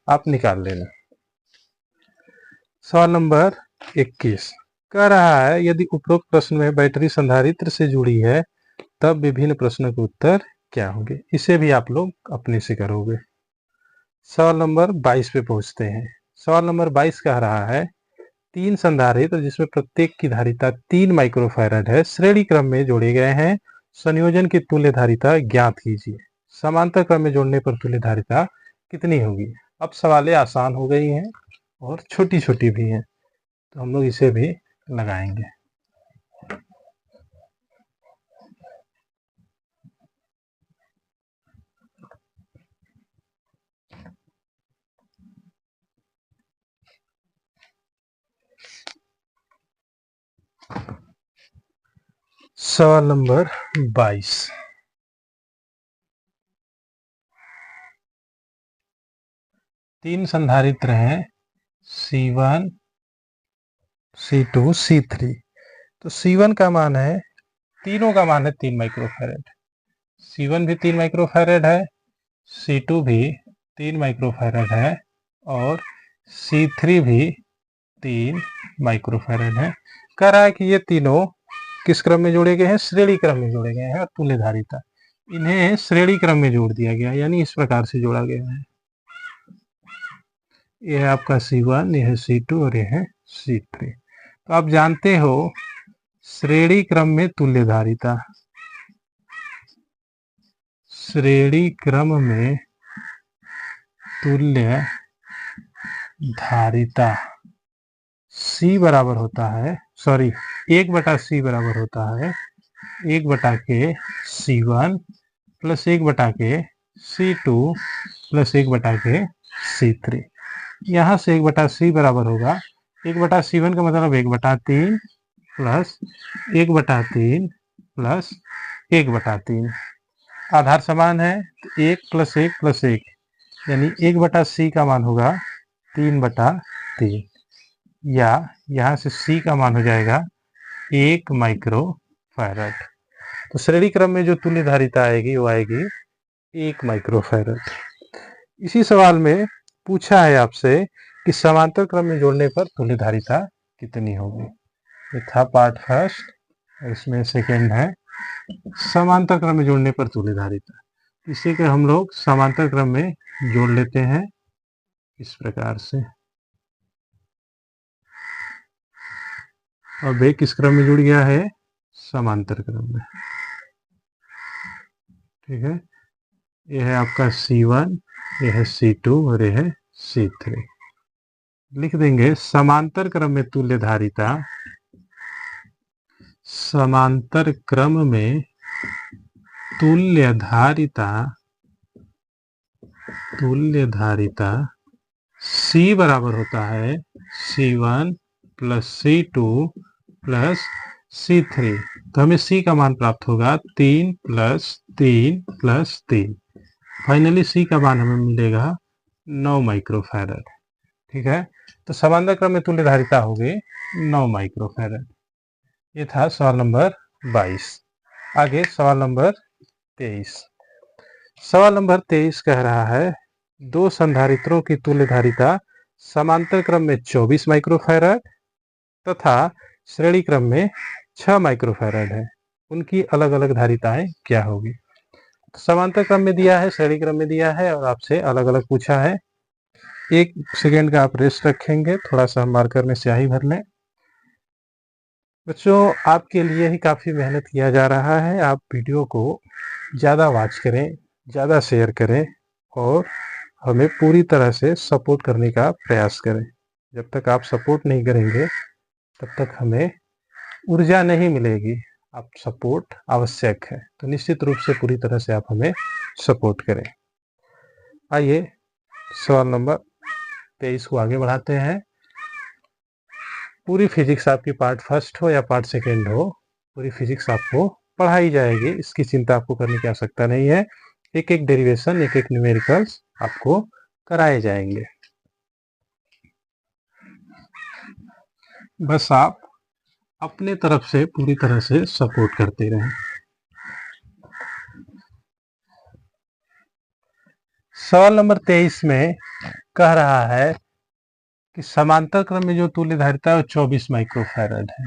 आप निकाल लेना। सवाल नंबर 21 कह रहा है यदि उपरोक्त प्रश्न में बैटरी संधारित्र से जुड़ी है तब विभिन्न प्रश्नों के उत्तर क्या होंगे। इसे भी आप लोग अपने से करोगे। सवाल नंबर 22 पे पहुंचते हैं। सवाल नंबर 22 कह रहा है 3 संधारित्र जिसमें प्रत्येक की धारिता 3 माइक्रोफैराड है श्रेणी क्रम में जोड़े गए हैं। संयोजन की तुल्य धारिता ज्ञात कीजिए। समांतर क्रम में जोड़ने पर तुल्य धारिता कितनी होगी। अब सवालें आसान हो गई हैं और छोटी छोटी भी हैं तो हम लोग इसे भी लगाएंगे। सवाल नंबर 22 3 संधारित्र हैं C1 C2 C3। तो C1 का मान है, तीनों का मान है 3 माइक्रोफैराड। C1 भी 3 माइक्रोफैराड है, C2 भी 3 माइक्रोफैराड है और C3 भी 3 माइक्रोफैरड है। कह रहा है कि ये तीनों किस क्रम में जोड़े गए हैं? श्रेणी क्रम में जोड़े गए हैं और तुल्य धारिता इन्हें श्रेणी क्रम में जोड़ दिया गया, यानी इस प्रकार से जोड़ा गया है। ये है आपका C1, ये है C2 और ये है C3। तो आप जानते हो श्रेणी क्रम में तुल्य धारिता, श्रेणी क्रम में तुल्य धारिता C बराबर होता है, सॉरी 1/C बराबर होता है 1/के C1 plus 1/के C2 plus 1/के C3। यहाँ से 1/C बराबर होगा 1/C1 का मतलब 1/3 प्लस 1/3 प्लस 1/3। आधार समान है तो 1 प्लस 1 प्लस 1 यानी 1/C का मान होगा 3/3, या यहाँ से C का मान हो जाएगा 1 माइक्रोफैरड। तो श्रेणी क्रम में जो तुल्य धारिता आएगी वो आएगी 1 माइक्रोफैरड। इसी सवाल में पूछा है आपसे कि समांतर क्रम में जोड़ने पर तुल्य धारिता कितनी होगी। ये था पार्ट फर्स्ट, इसमें सेकेंड है समांतर क्रम में जोड़ने पर तुल्य धारिता। इसी के हम लोग समांतर क्रम में जोड़ लेते हैं इस प्रकार से। और वे किस क्रम में जुड़ गया है? समांतर क्रम में। ठीक है, यह है आपका C1, यह है C2 और यह है C3। लिख देंगे समांतर क्रम में तुल्य धारिता, समांतर क्रम में तुल्य धारिता, तुल्य धारिता C बराबर होता है C1 plus C2 plus C3। तो हमें C का मान प्राप्त होगा 3 प्लस 3 प्लस 3। फाइनली C का मान हमें मिलेगा 9 माइक्रोफैरड। ठीक है, तो समांतर क्रम में तुल्य धारिता होगी 9 माइक्रोफैरड। ये था सवाल नंबर 22। आगे सवाल नंबर 23। सवाल नंबर 23 कह रहा है दो संधारित्रों की तुल्य धारिता समांतर क्रम में 24 माइक्रोफैरड तथा श्रेणी क्रम में 6 माइक्रोफैरड है, उनकी अलग अलग धारिताएं क्या होगी। तो समांतर क्रम में दिया है, श्रेणी क्रम में दिया है और आपसे अलग अलग पूछा है। 1 सेकेंड का आप रेस्ट रखेंगे, थोड़ा सा मार्कर में स्याही भर लें। बच्चों आपके लिए ही काफ़ी मेहनत किया जा रहा है, आप वीडियो को ज़्यादा वॉच करें, ज़्यादा शेयर करें और हमें पूरी तरह से सपोर्ट करने का प्रयास करें। जब तक आप सपोर्ट नहीं करेंगे तब तक हमें ऊर्जा नहीं मिलेगी। आप सपोर्ट आवश्यक है, तो निश्चित रूप से पूरी तरह से आप हमें सपोर्ट करें। आइए सवाल नंबर 23 को आगे बढ़ाते हैं। पूरी फिजिक्स आपकी पार्ट फर्स्ट हो या पार्ट सेकेंड हो, पूरी फिजिक्स आपको पढ़ाई जाएगी, इसकी चिंता आपको करने की आवश्यकता नहीं है। एक एक डेरिवेशन, एक एक न्यूमेरिकल्स आपको कराए जाएंगे। बस आप अपने तरफ से पूरी तरह से सपोर्ट करते रहें। सवाल नंबर 23 में कह रहा है कि समांतर क्रम में जो तुल्य धारिता है वो 24 माइक्रोफैरड है।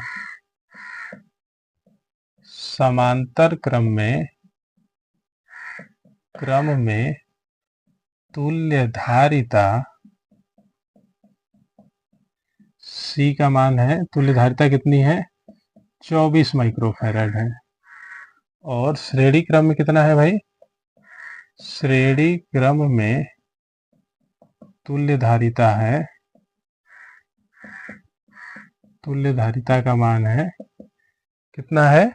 समांतर क्रम में तुल्य धारिता C का मान है, तुल्य धारिता कितनी है? 24 माइक्रोफैरड है। और श्रेणी क्रम में कितना है भाई? श्रेणी क्रम में तुल्य धारिता है, तुल्य धारिता का मान है कितना है?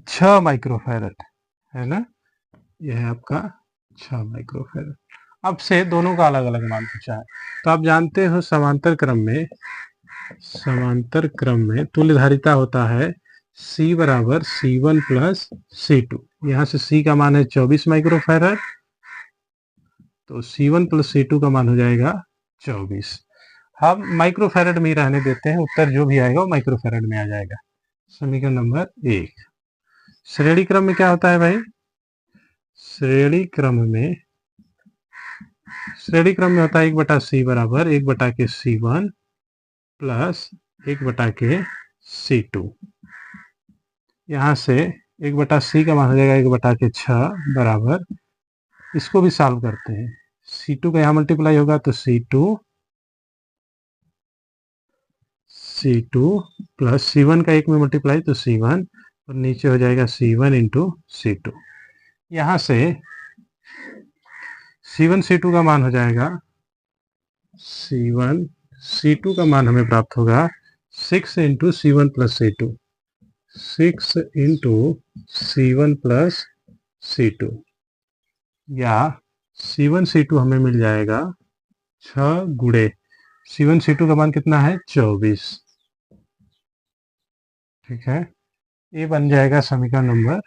6 माइक्रोफैरड है ना, यह है आपका 6 माइक्रोफैरड। अब से दोनों का अलग अलग मान पूछा है। तो आप जानते हो समांतर क्रम में तुल्य धारिता होता है C बराबर C1 प्लस C2। यहाँ से C का मान है 24 माइक्रोफैरड, तो C1 प्लस C2 का मान हो जाएगा 24। हम माइक्रोफैरड में ही रहने देते हैं, उत्तर जो भी आएगा वो माइक्रोफैरड में आ जाएगा। समीकरण नंबर 1। श्रेणी क्रम में क्या होता है भाई? श्रेणी क्रम में श्रेणी क्रम में होता है 1/c बराबर 1/c1 प्लस 1/c2। यहाँ से 1/c का मान हो जाएगा 1/6 बराबर, इसको भी सॉल्व करते हैं। C2 का यहाँ मल्टीप्लाई होगा तो C2 प्लस C1 का एक में मल्टीप्लाई तो C1, और नीचे हो जाएगा C1 इंटू C2। यहाँ से C1 C2 का मान हो जाएगा, C1 C2 का मान हमें प्राप्त होगा 6 into C1 plus C2, 6 into C1 plus C2, या C1 C2 हमें मिल जाएगा 6 गुणे C1 C2 का मान कितना है 24। ठीक है, ये बन जाएगा समीकरण नंबर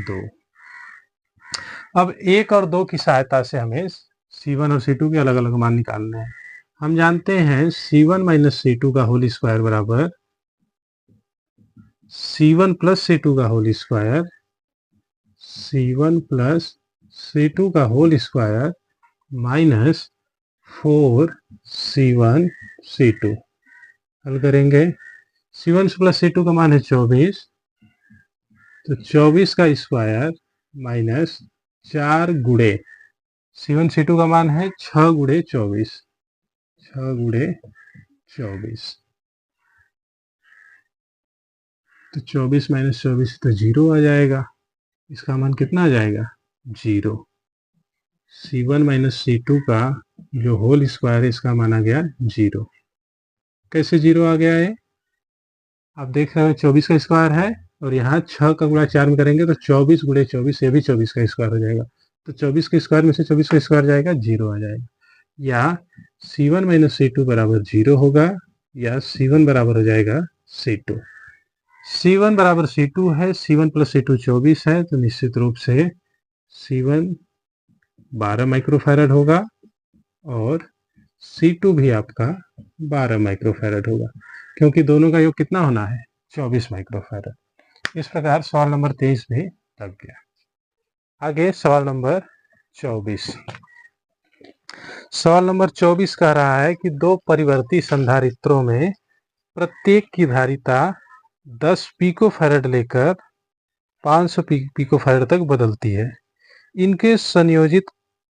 2। अब 1 और 2 की सहायता से हमें C1 और C2 के अलग अलग मान निकालने हैं। हम जानते हैं C1 माइनस C2 का होल स्क्वायर बराबर C1 प्लस C2 का whole square, C1 plus C2 का whole square minus 4C1 C2। हल करेंगे, C1 प्लस C2 का मान है 24, तो 24 का स्क्वायर माइनस 4 गुणे C1 C2 का मान है 6 गुणे 24, 6 गुणे 24, तो 24 माइनस 24 तो 0 आ जाएगा। इसका मान कितना आ जाएगा 0। C1 माइनस C2 का जो होल स्क्वायर है इसका मान आ गया 0। कैसे 0 आ गया है, आप देख रहे हो 24 का स्क्वायर है, और यहाँ 6 का गुणा 4 में करेंगे तो 24 गुणे 24, ये भी 24 का स्क्वायर हो जाएगा, तो 24 के स्क्वायर में से 24 का स्क्वायर जाएगा 0 आ जाएगा। या C1 माइनस C2 बराबर 0 होगा, या C1 बराबर हो जाएगा C2। C1 बराबर C2 है, C1 प्लस C2 24 है, तो निश्चित रूप से C1 12 माइक्रोफैरड होगा और C2 भी आपका 12 माइक्रोफैरड होगा, क्योंकि दोनों का योग कितना होना है 24 माइक्रोफैरड। इस प्रकार सवाल नंबर 23 भी लग गया। आगे सवाल नंबर 24। सवाल नंबर 24 कह रहा है कि दो परिवर्ती संधारित्रों में प्रत्येक की धारिता 10 पिकोफैरड लेकर 500 पिकोफैरड तक बदलती है। इनके संयोजित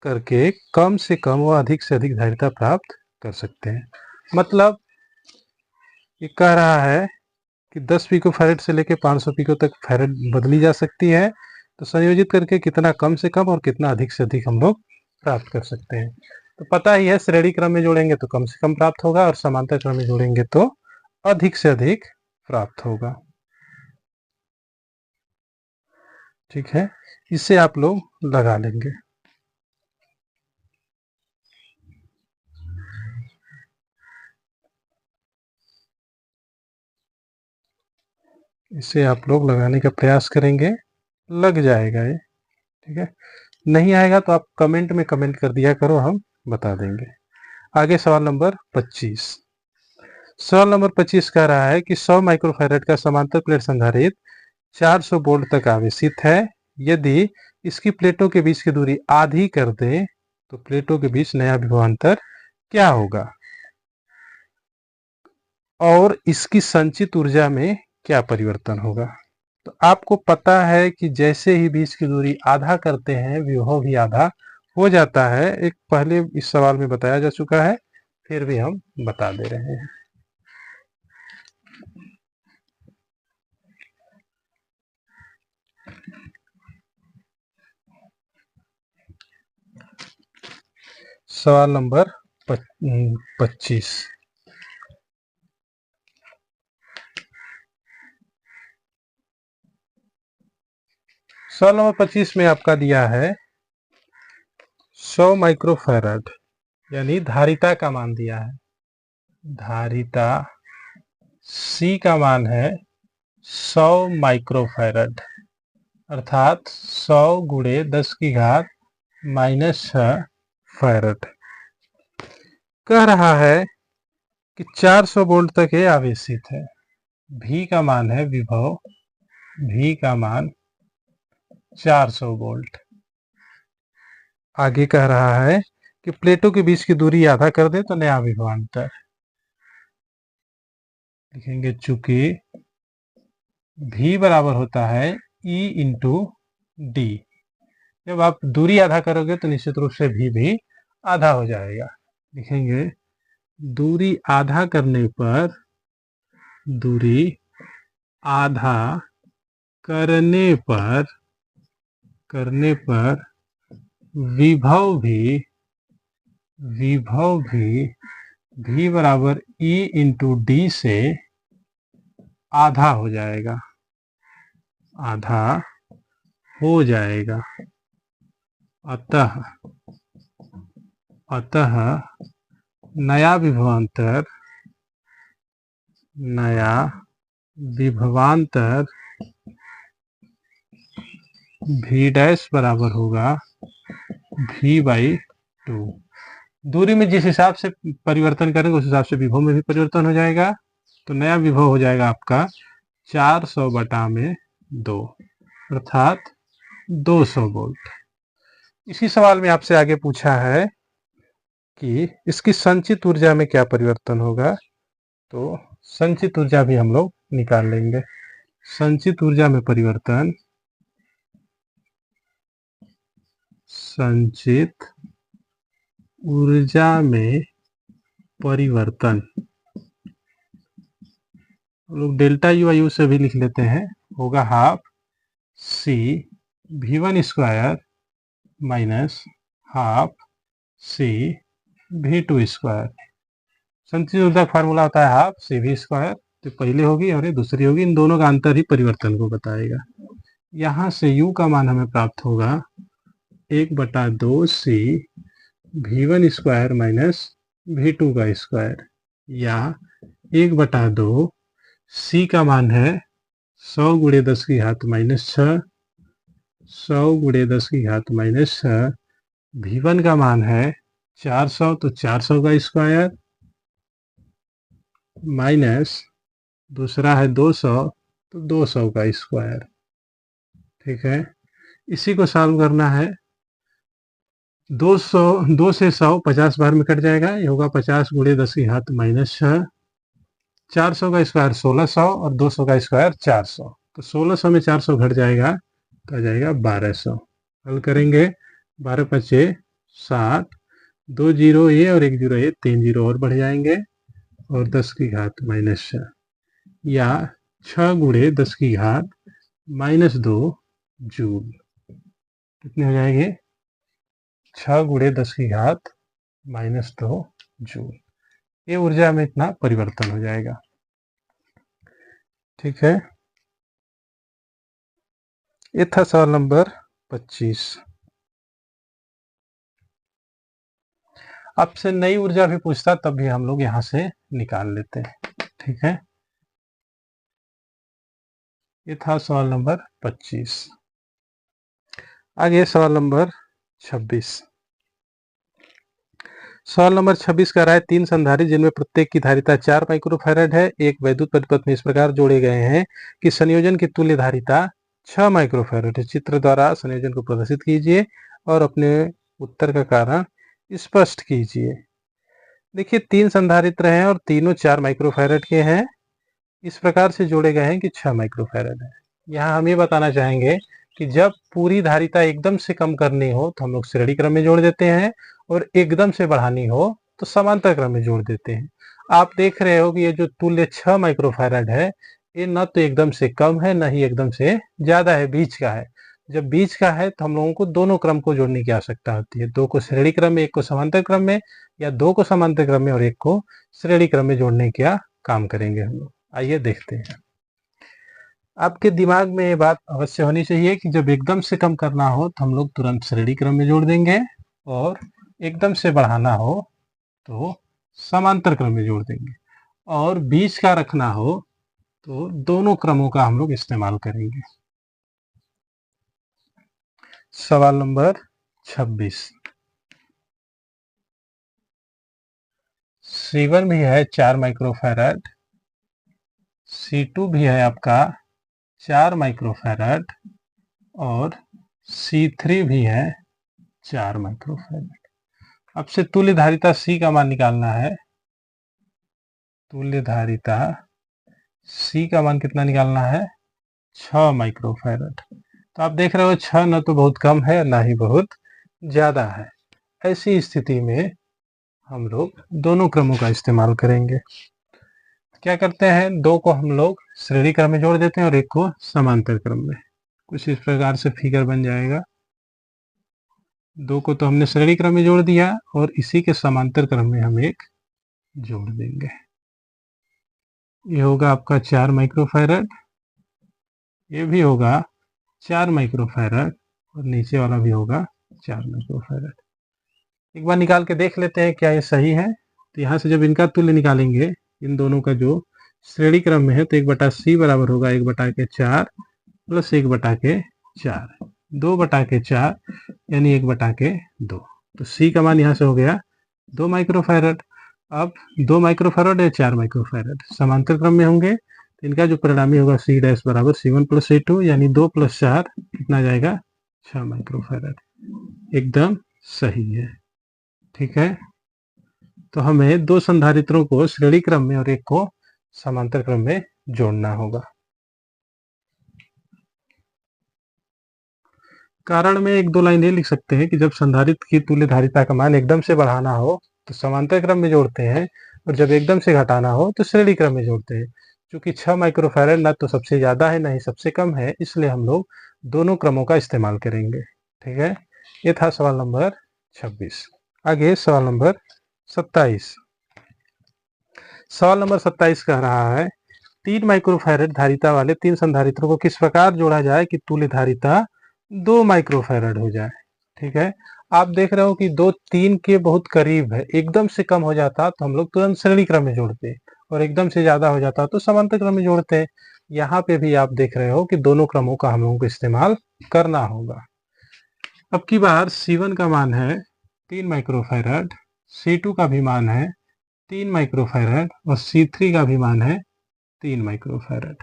करके कम से कम व अधिक से अधिक धारिता प्राप्त कर सकते हैं। मतलब ये कह रहा है कि 10 पिकोफैरड से लेकर 500 पिको तक फैरड बदली जा सकती है, तो संयोजित करके कितना कम से कम और कितना अधिक से अधिक हम लोग प्राप्त कर सकते हैं। तो पता ही है, श्रेणी क्रम में जोड़ेंगे तो कम से कम प्राप्त होगा, और समांतर क्रम में जोड़ेंगे तो अधिक से अधिक प्राप्त होगा। ठीक है, इसे आप लोग लगा लेंगे। इसे आप लोग लगाने का प्रयास करेंगे, लग जाएगा ये। ठीक है, नहीं आएगा तो आप कमेंट में कमेंट कर दिया करो, हम बता देंगे। आगे सवाल नंबर 25। सवाल नंबर 25 कह रहा है कि 100 माइक्रोफैरड का समांतर प्लेट संधारित्र 400 वोल्ट तक आवेशित है। यदि इसकी प्लेटों के बीच की दूरी आधी कर दें तो प्लेटों के बीच नया विभवांतर क्या होगा, और इसकी संचित ऊर्जा में क्या परिवर्तन होगा। तो आपको पता है कि जैसे ही बीच की दूरी आधा करते हैं विभव भी आधा हो जाता है। एक पहले इस सवाल में बताया जा चुका है, फिर भी हम बता दे रहे हैं। सवाल नंबर 25। सवाल नंबर 25 में आपका दिया है 100 माइक्रोफैरड, यानी धारिता का मान दिया है। धारिता C का मान है 100 माइक्रोफैरड, अर्थात 100 गुणे 10 की घात -6 फैरड। कह रहा है कि 400 वोल्ट तक ये आवेशित है। V का मान है विभव, V का मान 400 वोल्ट। आगे कह रहा है कि प्लेटों के बीच की दूरी आधा कर दे तो नया विभवांतर लिखेंगे। चूंकि v बराबर होता है E इंटू डी, जब आप दूरी आधा करोगे तो निश्चित रूप से v भी आधा हो जाएगा। लिखेंगे दूरी आधा करने पर, दूरी आधा करने पर विभव भी v बराबर E इंटू डी से आधा हो जाएगा, आधा हो जाएगा। अतः नया विभवांतर v डैश बराबर होगा v/2। दूरी में जिस हिसाब से परिवर्तन करेंगे उस हिसाब से विभव में भी परिवर्तन हो जाएगा। तो नया विभव हो जाएगा आपका 400/2 अर्थात 200 वोल्ट। इसी सवाल में आपसे आगे पूछा है कि इसकी संचित ऊर्जा में क्या परिवर्तन होगा। तो संचित ऊर्जा भी हम लोग निकाल लेंगे। संचित ऊर्जा में परिवर्तन, संचित ऊर्जा में परिवर्तन हम लोग डेल्टा यू से भी लिख लेते हैं, होगा half C v1² minus half C v2²। संचित ऊर्जा का फार्मूला होता है हाफ सी v², तो पहले होगी और ये दूसरी होगी। इन दोनों का अंतर ही परिवर्तन को बताएगा। यहाँ से u का मान हमें प्राप्त होगा 1/2 सी v1² माइनस v2² या 1/2 सी का मान है 100 × 10⁻⁻6, 100 × 10⁻⁻6। v1 का मान है 400, तो 400 का स्क्वायर माइनस दूसरा है 200, तो 200 का स्क्वायर। ठीक है, इसी को सॉल्व करना है। 2 से 100 50 बार में कट जाएगा, ये होगा 50 × 10⁻⁻6। 400 का स्क्वायर 1600 और 200 का स्क्वायर 400, तो 1600 में 400 घट जाएगा तो आ जाएगा 1200। हल करेंगे, 12 × 5 = 60, 2 0 ये और 1 0 ये, 3 0 और बढ़ जाएंगे और 10⁻⁻6 या 6 × 10⁻⁻2 जूल। कितने हो जाएंगे? 6 × 10⁻⁻2 जूल। ये ऊर्जा में इतना परिवर्तन हो जाएगा। ठीक है, ये था सवाल नंबर 25। आपसे नई ऊर्जा भी पूछता तब भी हम लोग यहां से निकाल लेते हैं। ठीक है, ये था सवाल नंबर 25। आगे सवाल नंबर 26। सवाल नंबर 26 कह रहा है 3 संधारित्र जिनमें प्रत्येक की धारिता 4 माइक्रोफैराड है, एक वैद्युत परिपथ में इस प्रकार जोड़े गए हैं कि संयोजन की तुल्य धारिता 6 माइक्रोफैराड है। चित्र द्वारा संयोजन को प्रदर्शित कीजिए और अपने उत्तर का कारण स्पष्ट कीजिए। देखिए 3 संधारित्र हैं और तीनों 4 माइक्रोफैराड के हैं। इस प्रकार से जोड़े गए हैं कि 6 माइक्रोफैराड है। यहाँ हम ये बताना चाहेंगे कि जब पूरी धारिता एकदम से कम करनी हो तो हम लोग श्रेणी क्रम में जोड़ देते हैं और एकदम से बढ़ानी हो तो समांतर क्रम में जोड़ देते हैं। आप देख रहे हो कि ये जो तुल्य 6 माइक्रोफैराड है, ये न तो एकदम से कम है न ही एकदम से ज्यादा है, बीच का है। जब बीच का है तो हम लोगों को दोनों क्रम को जोड़ने की आवश्यकता होती है, 2 को श्रेणी क्रम में, 1 को समांतर क्रम में, या 2 को समांतर क्रम में और 1 को श्रेणी क्रम में जोड़ने का काम करेंगे हम लोग। आइए देखते हैं। आपके दिमाग में ये बात अवश्य होनी चाहिए कि जब एकदम से कम करना हो तो हम लोग तुरंत श्रेणी क्रम में जोड़ देंगे और एकदम से बढ़ाना हो तो समांतर क्रम में जोड़ देंगे, और बीच का रखना हो तो दोनों क्रमों का हम लोग इस्तेमाल करेंगे। सवाल नंबर 26। C1 भी है 4 माइक्रोफैराड, C2 भी है आपका 4 माइक्रोफैराड और C3 भी है 4 माइक्रोफैराड। अब से तुल्य धारिता C का मान निकालना है। तुल्य धारिता C का मान कितना निकालना है? 6 माइक्रोफैरड। तो आप देख रहे हो 6 न तो बहुत कम है ना ही बहुत ज्यादा है। ऐसी स्थिति में हम लोग दोनों क्रमों का इस्तेमाल करेंगे। क्या करते हैं, दो को हम लोग श्रेणी क्रम में जोड़ देते हैं और एक को समांतर क्रम में। कुछ इस प्रकार से फिगर बन जाएगा। दो को तो हमने श्रेणी क्रम में जोड़ दिया और इसी के समांतर क्रम में हम एक जोड़ देंगे। ये होगा आपका 4 माइक्रोफैरड, ये भी होगा 4 माइक्रोफैरड और नीचे वाला भी होगा 4 माइक्रोफैरड। एक बार निकाल के देख लेते हैं क्या ये सही है। तो यहाँ से जब इनका तुल्य निकालेंगे, इन दोनों का जो श्रेणी क्रम में है, तो 1/C बराबर होगा 1/4 प्लस 1/4, 2/4 यानी 1/2। तो C का मान यहाँ से हो गया 2 माइक्रोफैरड। अब 2 माइक्रोफैरड या 4 माइक्रोफैरड समांतर क्रम में होंगे, तो इनका जो परिणामी होगा C डैश बराबर C1 + C2 यानी 2 + 4 कितना जाएगा? 6 माइक्रोफैरड। एकदम सही है। ठीक है, तो हमें दो संधारित्रों को श्रेणी क्रम में और एक को समांतर क्रम में जोड़ना होगा। कारण में एक दो लाइन ये लिख सकते हैं कि जब संधारित्र की तुल्य धारिता का मान एकदम से बढ़ाना हो तो समांतर क्रम में जोड़ते हैं, और जब एकदम से घटाना हो तो श्रेणी क्रम में जोड़ते हैं। क्योंकि 6 माइक्रोफैरड ना तो सबसे ज्यादा है ना ही सबसे कम है, इसलिए हम लोग दोनों क्रमों का इस्तेमाल करेंगे। ठीक है, ये था सवाल नंबर 26। आगे सवाल नंबर 27। सवाल नंबर 27 कह रहा है 3 माइक्रोफैरड धारिता वाले 3 संधारित्रों को किस प्रकार जोड़ा जाए कि तुल्य धारिता 2 माइक्रोफैरड हो जाए। ठीक है, आप देख रहे हो कि 2 3 के बहुत करीब है। एकदम से कम हो जाता तो हम लोग तुरंत श्रेणी क्रम में जोड़ते, और एकदम से ज्यादा हो जाता तो समांतर क्रम में जोड़ते। यहाँ पे भी आप देख रहे हो कि दोनों क्रमों का हम लोगों को इस्तेमाल करना होगा। अब की बार C1 का मान है 3 माइक्रोफैरड, C2 का भी मान है 3 माइक्रोफैरड और C3 का भी मान है 3 माइक्रोफैरड।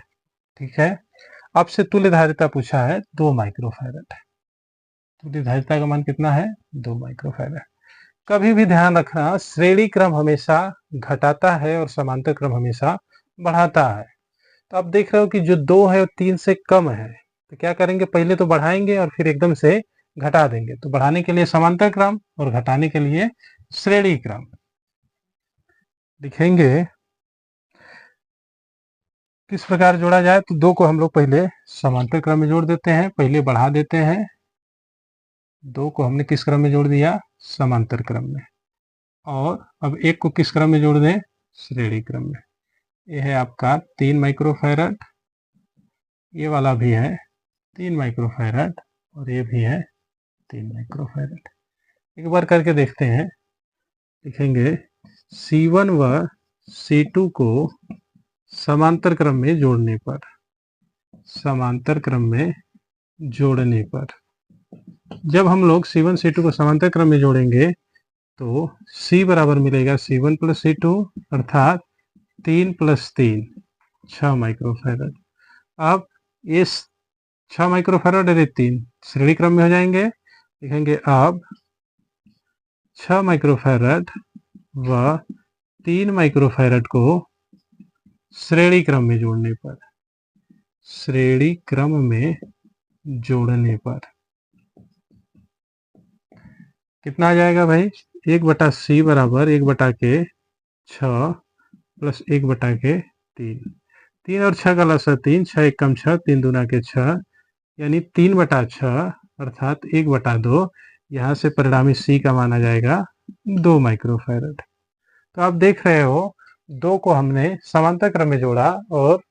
ठीक है, आपसे तुल्य धारिता पूछा है 2 माइक्रोफैरड। तुल्य धारिता का मान कितना है? 2 माइक्रोफैरड। कभी भी ध्यान रखना, श्रेणी क्रम हमेशा घटाता है और समांतर क्रम हमेशा बढ़ाता है। तो आप देख रहे हो कि जो 2 है वो 3 से कम है, तो क्या करेंगे, पहले तो बढ़ाएंगे और फिर एकदम से घटा देंगे। तो बढ़ाने के लिए समांतर क्रम और घटाने के लिए श्रेणी क्रम लिखेंगे। किस प्रकार जोड़ा जाए, तो 2 को हम लोग पहले समांतर क्रम में जोड़ देते हैं, पहले बढ़ा देते हैं। 2 को हमने किस क्रम में जोड़ दिया? समांतर क्रम में। और अब 1 को किस क्रम में जोड़ दें? श्रेणी क्रम में। ये है आपका 3 माइक्रोफैरड, ये वाला भी है 3 माइक्रोफैरड और ये भी है 3 माइक्रोफैरड। एक बार करके देखते हैं। लिखेंगे C1 व C2 को समांतर क्रम में जोड़ने पर, समांतर क्रम में जोड़ने पर जब हम लोग C1 C2 को समांतर क्रम में जोड़ेंगे तो C बराबर मिलेगा C1 + C2 अर्थात 3 + 3 6 माइक्रोफैरड। अब ये 6 माइक्रोफैरड और 3 श्रेणी क्रम में हो जाएंगे। लिखेंगे अब 6 माइक्रोफैरड व 3 माइक्रोफैरड को श्रेणी क्रम में जोड़ने पर, श्रेणी क्रम में जोड़ने पर कितना आ जाएगा भाई? 1/C बराबर 1/6 प्लस 1/3। 3 और 6 का लसा 3, 6 1 कम 6, 3 दूना के 6 यानी 3/6 अर्थात 1/2। यहाँ से परिणामी C का मान आ जाएगा 2 माइक्रोफैरड। तो आप देख रहे हो 2 को हमने समांतर क्रम में जोड़ा और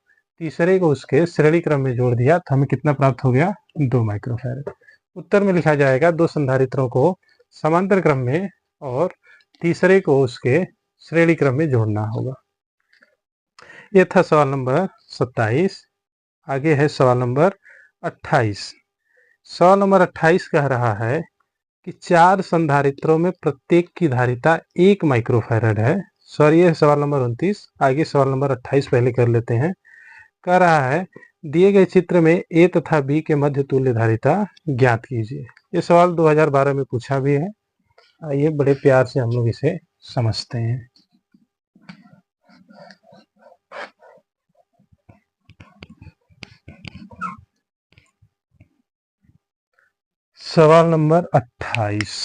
तीसरे को उसके श्रेणी क्रम में जोड़ दिया, तो हमें कितना प्राप्त हो गया? 2 माइक्रोफैरड। उत्तर में लिखा जाएगा दो संधारित्रों को समांतर क्रम में और तीसरे को उसके श्रेणी क्रम में जोड़ना होगा। यह था सवाल नंबर 27। आगे है सवाल नंबर 28। सवाल नंबर 28 कह रहा है कि 4 संधारित्रों में प्रत्येक की धारिता 1 माइक्रोफैरड है। सॉरी, ये सवाल नंबर 29। आगे सवाल नंबर 28 पहले कर लेते हैं। कह रहा है दिए गए चित्र में A तथा B के मध्य तुल्य धारिता ज्ञात कीजिए। ये सवाल 2012 में पूछा भी है। आइए बड़े प्यार से हम लोग इसे समझते हैं। सवाल नंबर 28।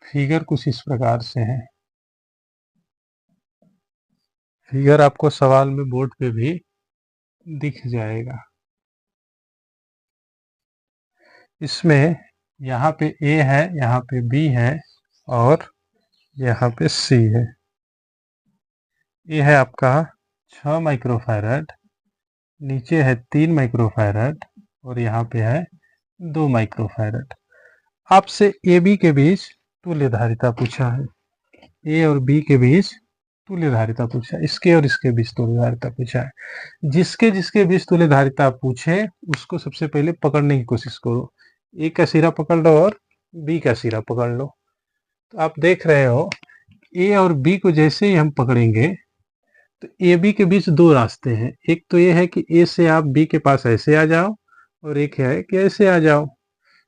फिगर कुछ इस प्रकार से है। फिगर आपको सवाल में बोर्ड पे भी दिख जाएगा। इसमें यहाँ पे ए है, यहाँ पे बी है और यहाँ पे सी है। ये है आपका 6 माइक्रोफैरड, नीचे है 3 माइक्रोफैरड और यहाँ पे है 2 माइक्रोफैरड। आपसे ए बी के बीच तुल्य धारिता पूछा है। ए और बी के बीच तुल्य धारिता पूछा है, इसके और इसके बीच तुल्य धारिता पूछा है। जिसके जिसके बीच तुल्य धारिता पूछे उसको सबसे पहले पकड़ने की कोशिश करो। ए का सिरा पकड़ लो और बी का सिरा पकड़ लो। तो आप देख रहे हो ए और बी को जैसे ही हम पकड़ेंगे तो ए बी के बीच दो रास्ते हैं। एक तो ये है कि ए से आप बी के पास ऐसे आ जाओ और एक है कि ऐसे आ जाओ।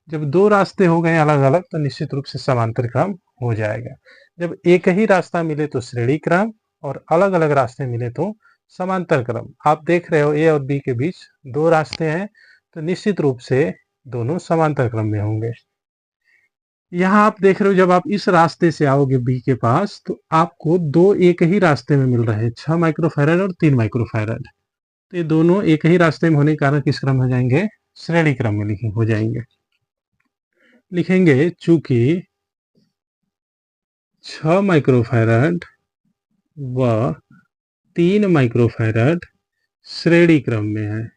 जब दो रास्ते हो गए अलग अलग तो निश्चित रूप से समांतर क्रम हो जाएगा। जब एक ही रास्ता मिले तो श्रेणी क्रम और अलग अलग रास्ते मिले तो समांतर क्रम। आप देख रहे हो ए और बी के बीच दो रास्ते हैं तो निश्चित रूप से दोनों समांतर क्रम में होंगे। यहाँ आप देख रहे हो जब आप इस रास्ते से आओगे बी के पास तो आपको दो एक ही रास्ते में मिल रहे हैं, 6 माइक्रोफैरड और 3 माइक्रोफैरड। तो ये दोनों एक ही रास्ते में होने के कारण किस क्रम में हो जाएंगे? श्रेणी क्रम में हो जाएंगे। लिखेंगे चूंकि 6 माइक्रोफैरड व 3 माइक्रोफैरड श्रेणी क्रम में है,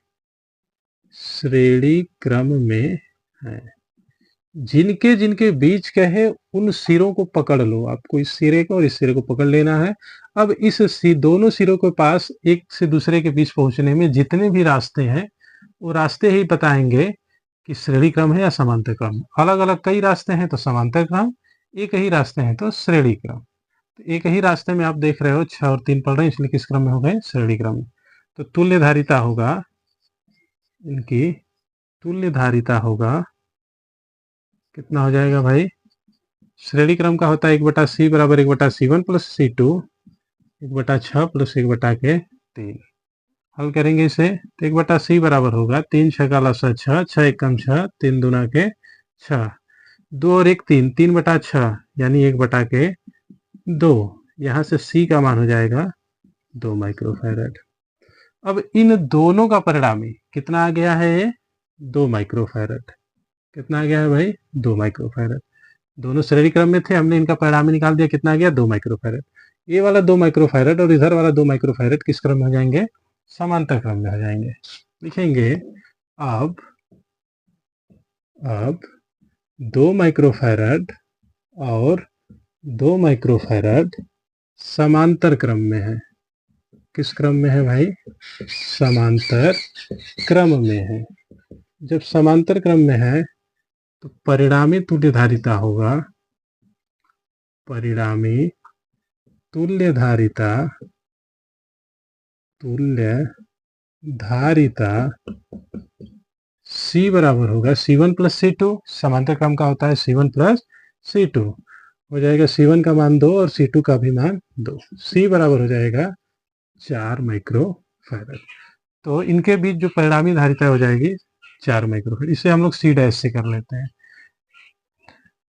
श्रेणी क्रम में है। जिनके जिनके बीच कहे उन सिरों को पकड़ लो। आपको इस सिरे को और इस सिरे को पकड़ लेना है। अब इस दोनों सिरों के पास एक से दूसरे के बीच पहुंचने में जितने भी रास्ते हैं वो रास्ते ही बताएंगे कि श्रेणी क्रम है या समांतर क्रम। अलग अलग कई रास्ते हैं तो समांतर क्रम, एक ही रास्ते हैं तो श्रेणी क्रम। तो एक ही रास्ते में आप देख रहे हो 6 और 3 पढ़ रहे हैं, इसलिए किस क्रम में हो गए? श्रेणी क्रम में। तो तुल्य धारिता होगा, इनकी तुल्य धारिता होगा कितना हो जाएगा भाई? श्रेणी क्रम का होता है 1/c बराबर 1/c1 प्लस c2, 1/6 प्लस 1/3। हल करेंगे इसे तो 1/c बराबर होगा 3 6 का लसा 6, 6 1 कम 6, 3 दूना के 6, 2 और 1 3, 3/6 यानी 1/2। यहाँ से c का मान हो जाएगा 2 माइक्रोफैरड। अब इन दोनों का परिणामी कितना आ गया है? 2 माइक्रोफैरड। कितना आ गया है भाई? 2 माइक्रोफैरड। दोनों श्रेणी क्रम में थे, हमने इनका परिणामी निकाल दिया, कितना आ गया? 2 माइक्रोफैरड। ये वाला 2 माइक्रोफैरड और इधर वाला 2 माइक्रोफैरड किस क्रम में हो जाएंगे? समांतर क्रम में हो जाएंगे। लिखेंगे अब 2 माइक्रोफैरड और 2 माइक्रोफैरड समांतर क्रम में है। किस क्रम में है भाई? समांतर क्रम में है। जब समांतर क्रम में है तो परिणामी तुल्य धारिता होगा, परिणामी तुल्य धारिता C बराबर होगा C1 प्लस C2। समांतर क्रम का होता है C1 प्लस C2। हो जाएगा C1 का मान 2 और C2 का भी मान 2। C बराबर हो जाएगा 4 माइक्रोफैरड। तो इनके बीच जो परिणामी धारिता हो जाएगी 4 माइक्रोफैरड। इसे हम लोग C डैश से कर लेते हैं।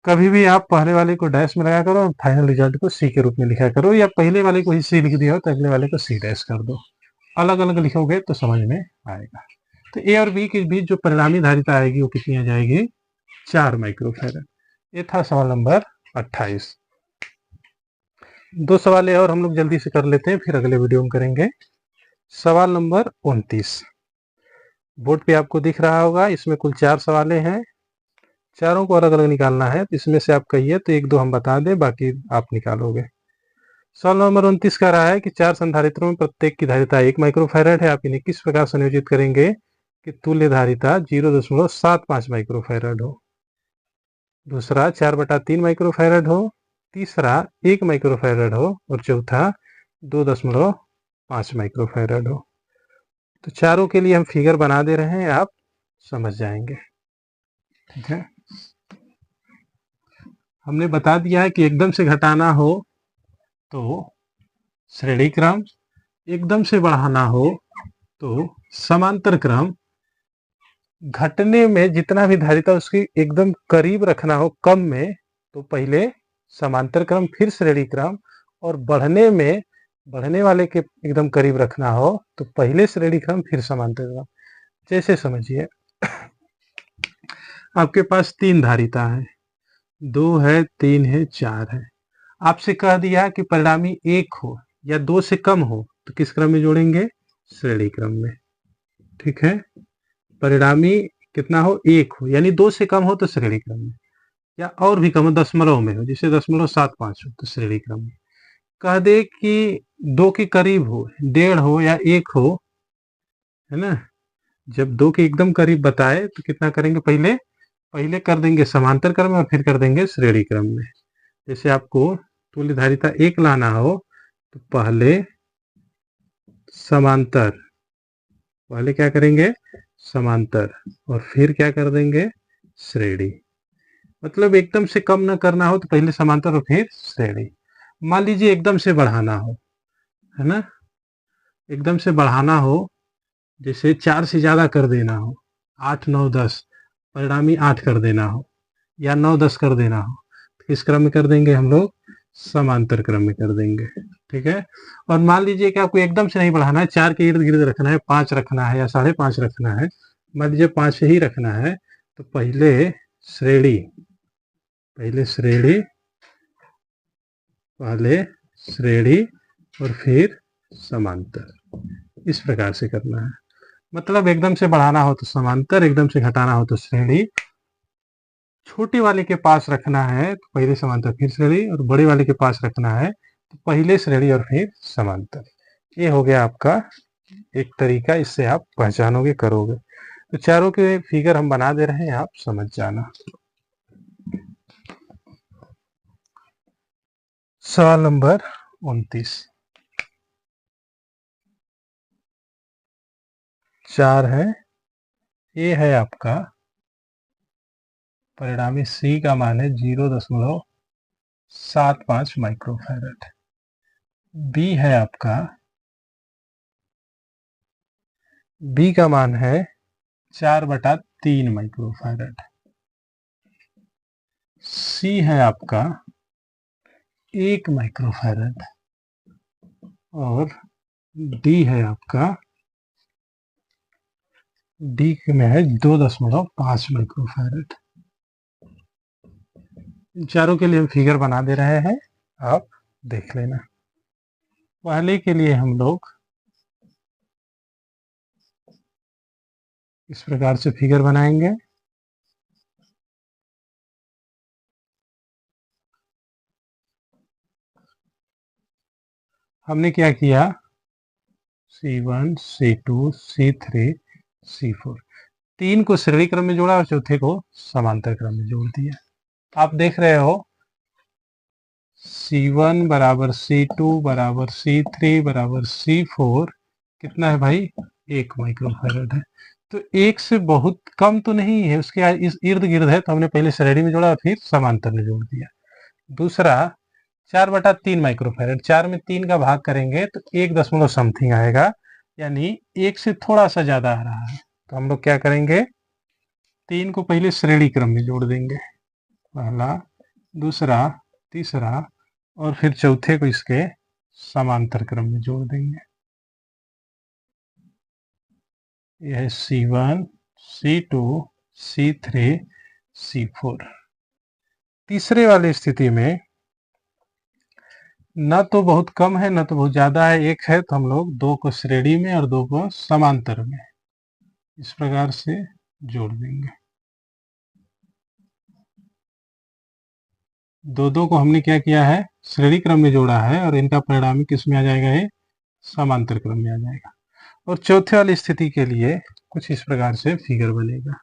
कभी भी आप पहले वाले को डैश में लगा करो और फाइनल रिजल्ट को C के रूप में लिखा करो, या पहले वाले को ही C लिख दिया हो तो अगले वाले को C डैश कर दो। अलग अलग लिखोगे तो समझ में आएगा। तो ए और बी के बीच जो परिणामी धारिता आएगी वो कितनी आ जाएगी? 4 माइक्रोफैरड। ये था सवाल नंबर 28। 2 सवाल और हम लोग जल्दी से कर लेते हैं, फिर अगले वीडियो में करेंगे। सवाल नंबर 29 बोर्ड पे आपको दिख रहा होगा। इसमें कुल 4 सवाल हैं, चारों को अलग अलग निकालना है। तो इसमें से आप कहिए तो 1 2 हम बता दें, बाकी आप निकालोगे। सवाल नंबर 29 कह रहा है कि 4 संधारित्रों में प्रत्येक की धारिता 1 माइक्रोफैरड है। आप इन्हें किस प्रकार संयोजित करेंगे कि तुल्य धारिता 0.75 माइक्रोफैरड हो। दूसरा 4/3 माइक्रोफैरड हो, तीसरा 1 माइक्रोफैरड हो और चौथा 2.5 माइक्रोफैरड हो। तो चारों के लिए हम फिगर बना दे रहे हैं, आप समझ जाएंगे। ठीक है, हमने बता दिया है कि एकदम से घटाना हो तो श्रेणी क्रम, एकदम से बढ़ाना हो तो समांतर क्रम, घटने में जितना भी धारिता उसकी एकदम करीब रखना हो कम में तो पहले समांतर क्रम फिर श्रेणी क्रम, और बढ़ने वाले के एकदम करीब रखना हो तो पहले श्रेणी क्रम फिर समांतर क्रम। जैसे समझिए आपके पास 3 धारिता है, 2 है, 3 है, 4 है। आपसे कह दिया कि परिणामी 1 हो या 2 से कम हो तो किस क्रम में जोड़ेंगे? श्रेणी क्रम में। ठीक है, परिणामी कितना हो? 1 हो, यानी 2 से कम हो तो श्रेणी क्रम में, या और भी कम हो, दशमलव में हो, जैसे 0.75 हो तो श्रेणी क्रम में। कह दे कि 2 के करीब हो, 1.5 हो या 1 हो, है ना, जब 2 के एकदम करीब बताए तो कितना करेंगे? पहले पहले कर देंगे समांतर क्रम में और फिर कर देंगे श्रेणी क्रम में। जैसे आपको तुल्य धारिता 1 लाना हो तो पहले समांतर, पहले क्या करेंगे? समांतर, और फिर क्या कर देंगे? श्रेणी। मतलब एकदम से कम ना करना हो तो पहले समांतर और फिर श्रेणी। मान लीजिए एकदम से बढ़ाना हो, है ना, एकदम से बढ़ाना हो, जैसे 4 से ज्यादा कर देना हो, 8, 9, 10, परिणामी 8 कर देना हो या 9, 10 कर देना हो तो किस क्रम में कर देंगे हम लोग? समांतर क्रम में कर देंगे। ठीक है, और मान लीजिए कि आपको एकदम से नहीं बढ़ाना है, 4 के इर्द गिर्द रखना है, 5 रखना है या 5.5 रखना है, मान लीजिए 5 से ही रखना है तो श्रेणी पहले श्रेणी पहले श्रेणी और फिर समांतर, इस प्रकार से करना है। मतलब एकदम से बढ़ाना हो तो समांतर, एकदम से घटाना हो तो श्रेणी, छोटे वाले के पास रखना है तो पहले समांतर फिर श्रेणी, और बड़े वाले के पास रखना है तो पहले श्रेणी और फिर समांतर। ये हो गया आपका एक तरीका, इससे आप पहचानोगे, करोगे। तो चारों के फिगर हम बना दे रहे हैं, आप समझ जाना। सवाल नंबर 29, 4 है, ये है आपका परिणामी C का मान है 0.75 माइक्रोफैरड। B है आपका, B का मान है 4/3 माइक्रोफैरड। C है आपका 1 माइक्रोफैरड, और D है आपका, D में है 2.5 माइक्रोफैरड। इन चारों के लिए हम फिगर बना दे रहे हैं, आप देख लेना। पहले के लिए हम लोग इस प्रकार से फिगर बनाएंगे। हमने क्या किया? C1, C2, C3, C4, 3 को श्रेणी क्रम में जोड़ा और चौथे को समांतर क्रम में जोड़ दिया। आप देख रहे हो C1 बराबर C2 बराबर C3 बराबर C4 कितना है भाई? 1 माइक्रोफैरड है। तो 1 से बहुत कम तो नहीं है, उसके इस इर्द गिर्द है, तो हमने पहले श्रेणी में जोड़ा फिर समांतर में जोड़ दिया। दूसरा 4/3 माइक्रोफैरड, 4 में 3 का भाग करेंगे तो 1 दशमलव समथिंग आएगा, यानी 1 से थोड़ा सा ज्यादा आ रहा है। तो हम लोग क्या करेंगे? 3 को पहले श्रेणी क्रम में जोड़ देंगे, पहला, दूसरा, तीसरा, और फिर चौथे को इसके समांतर क्रम में जोड़ देंगे। यह है C1, C2, C3, C4। तीसरे वाली स्थिति में न तो बहुत कम है न तो बहुत ज्यादा है, 1 है, तो हम लोग 2 को श्रेणी में और 2 को समांतर में इस प्रकार से जोड़ देंगे। 2 को हमने क्या किया है? श्रेणी क्रम में जोड़ा है, और इनका परिणामी किस में आ जाएगा? ये समांतर क्रम में आ जाएगा। और चौथे वाली स्थिति के लिए कुछ इस प्रकार से फिगर बनेगा।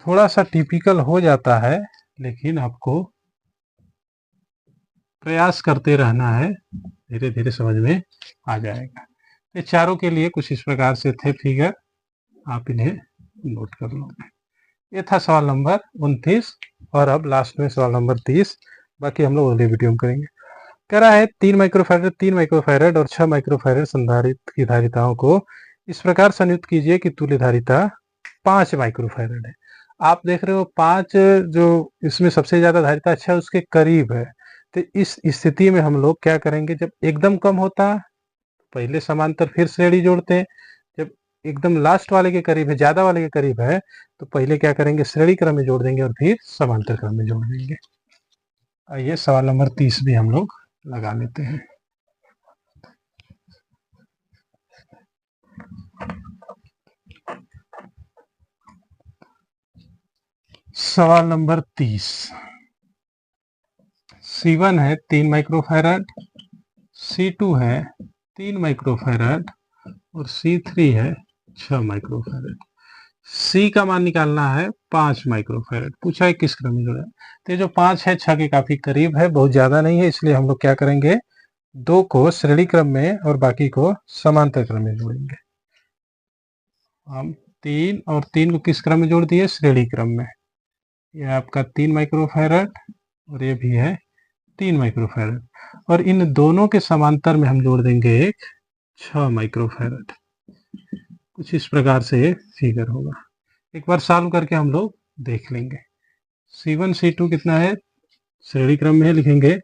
थोड़ा सा टिपिकल हो जाता है, लेकिन आपको प्रयास करते रहना है, धीरे धीरे समझ में आ जाएगा। ये चारों के लिए कुछ इस प्रकार से थे फिगर, आप इन्हें नोट कर लो। ये था सवाल नंबर 29 और अब लास्ट में सवाल नंबर 30, बाकी हम लोग अगले वीडियो में करेंगे। कह रहा है 3 माइक्रोफैरड और 6 माइक्रोफैरड संधारित्र की धारिताओं को इस प्रकार संयुक्त कीजिए कि तुल्य धारिता 5 माइक्रोफैरड है। आप देख रहे हो 5 जो इसमें सबसे ज्यादा धारिता अच्छा उसके करीब है। तो इस स्थिति में हम लोग क्या करेंगे, जब एकदम कम होता पहले समांतर फिर श्रेणी जोड़ते हैं, जब एकदम लास्ट वाले के करीब है, ज्यादा वाले के करीब है, तो पहले क्या करेंगे, श्रेणी क्रम में जोड़ देंगे और फिर समांतर क्रम में जोड़ देंगे। आइए सवाल नंबर 30 भी हम लोग लगा लेते हैं। सवाल नंबर 30, C1 है 3 माइक्रोफैरड, C2 है 3 माइक्रोफैरड और C3 है 6 माइक्रोफैरड। C का मान निकालना है 5 माइक्रोफैरड। पूछा है किस क्रम में जोड़ा है, तो ये जो 5 है 6 के काफी करीब है, बहुत ज्यादा नहीं है, इसलिए हम लोग क्या करेंगे, 2 को श्रेणी क्रम में और बाकी को समांतर क्रम में जोड़ेंगे। हम 3 और 3 को किस क्रम में जोड़ दिए, श्रेणी क्रम में। यह आपका 3 माइक्रोफैरड और ये भी है 3 माइक्रोफैरड, और इन दोनों के समांतर में हम जोड़ देंगे एक 6 माइक्रोफैरड। कुछ इस प्रकार से फिगर होगा, एक बार सॉल्व करके हम लोग देख लेंगे। C1 C2 कितना है, श्रेणी क्रम में है, लिखेंगे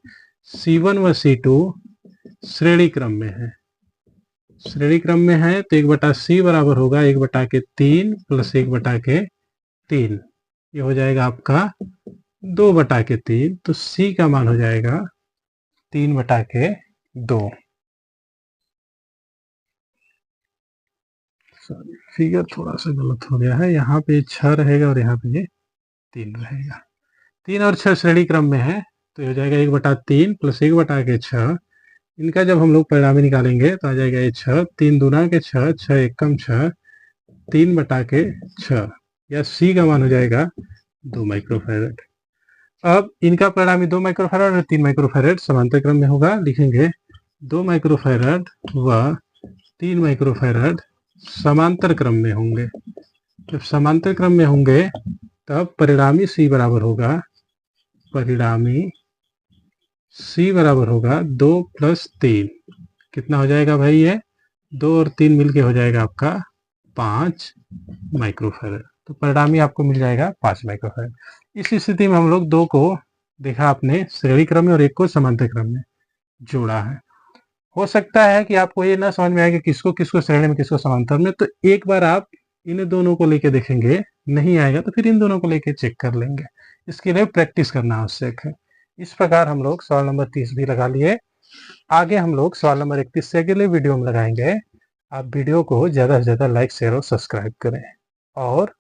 C1 व C2 श्रेणी क्रम में है। श्रेणी क्रम में है तो 1/C बराबर होगा 1/3 प्लस 1/3, ये हो जाएगा आपका 2/3। तो C का मान हो जाएगा 3/2। सॉरी, फिगर थोड़ा सा गलत हो गया है, यहाँ पे 6 रहेगा और यहाँ पे 3 रहेगा। 3 और 6 श्रेणी क्रम में है, तो हो जाएगा 1/3 प्लस 1/6। इनका जब हम लोग परिणामी निकालेंगे तो आ जाएगा ये 6, 3 दूना के 6, 6 एकम 6, 3/6, या C का मान हो जाएगा 2 माइक्रोफैरड। अब इनका परिणामी 2 माइक्रोफैरड और 3 माइक्रोफैरड समांतर क्रम में होगा, लिखेंगे 2 माइक्रोफैरड व 3 माइक्रोफैरड समांतर क्रम में होंगे। जब समांतर क्रम में होंगे तब परिणामी C बराबर होगा, परिणामी C बराबर होगा 2 + 3, कितना हो जाएगा भाई, ये 2 और 3 मिलके हो जाएगा आपका 5 माइक्रोफैरड। तो परिणामी आपको मिल जाएगा 5 माइक्रोफैरड। इस स्थिति में हम लोग 2 को देखा आपने श्रेणी क्रम में और 1 को समांतर क्रम में जोड़ा है। हो सकता है कि आपको ये ना समझ में आए कि किसको किसको श्रेणी में किसको समांतर में, तो एक बार आप इन दोनों को लेके देखेंगे, नहीं आएगा तो फिर इन दोनों को लेके चेक कर लेंगे। इसके लिए प्रैक्टिस करना आवश्यक है। इस प्रकार हम लोग सवाल नंबर 30 भी लगा लिए। आगे हम लोग सवाल नंबर 31 से अगले वीडियो में लगाएंगे। आप वीडियो को ज़्यादा से ज़्यादा लाइक शेयर और सब्सक्राइब करें और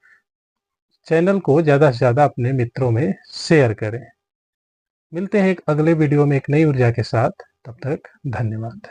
चैनल को ज़्यादा से ज़्यादा अपने मित्रों में शेयर करें। मिलते हैं एक अगले वीडियो में एक नई ऊर्जा के साथ, तब तक धन्यवाद।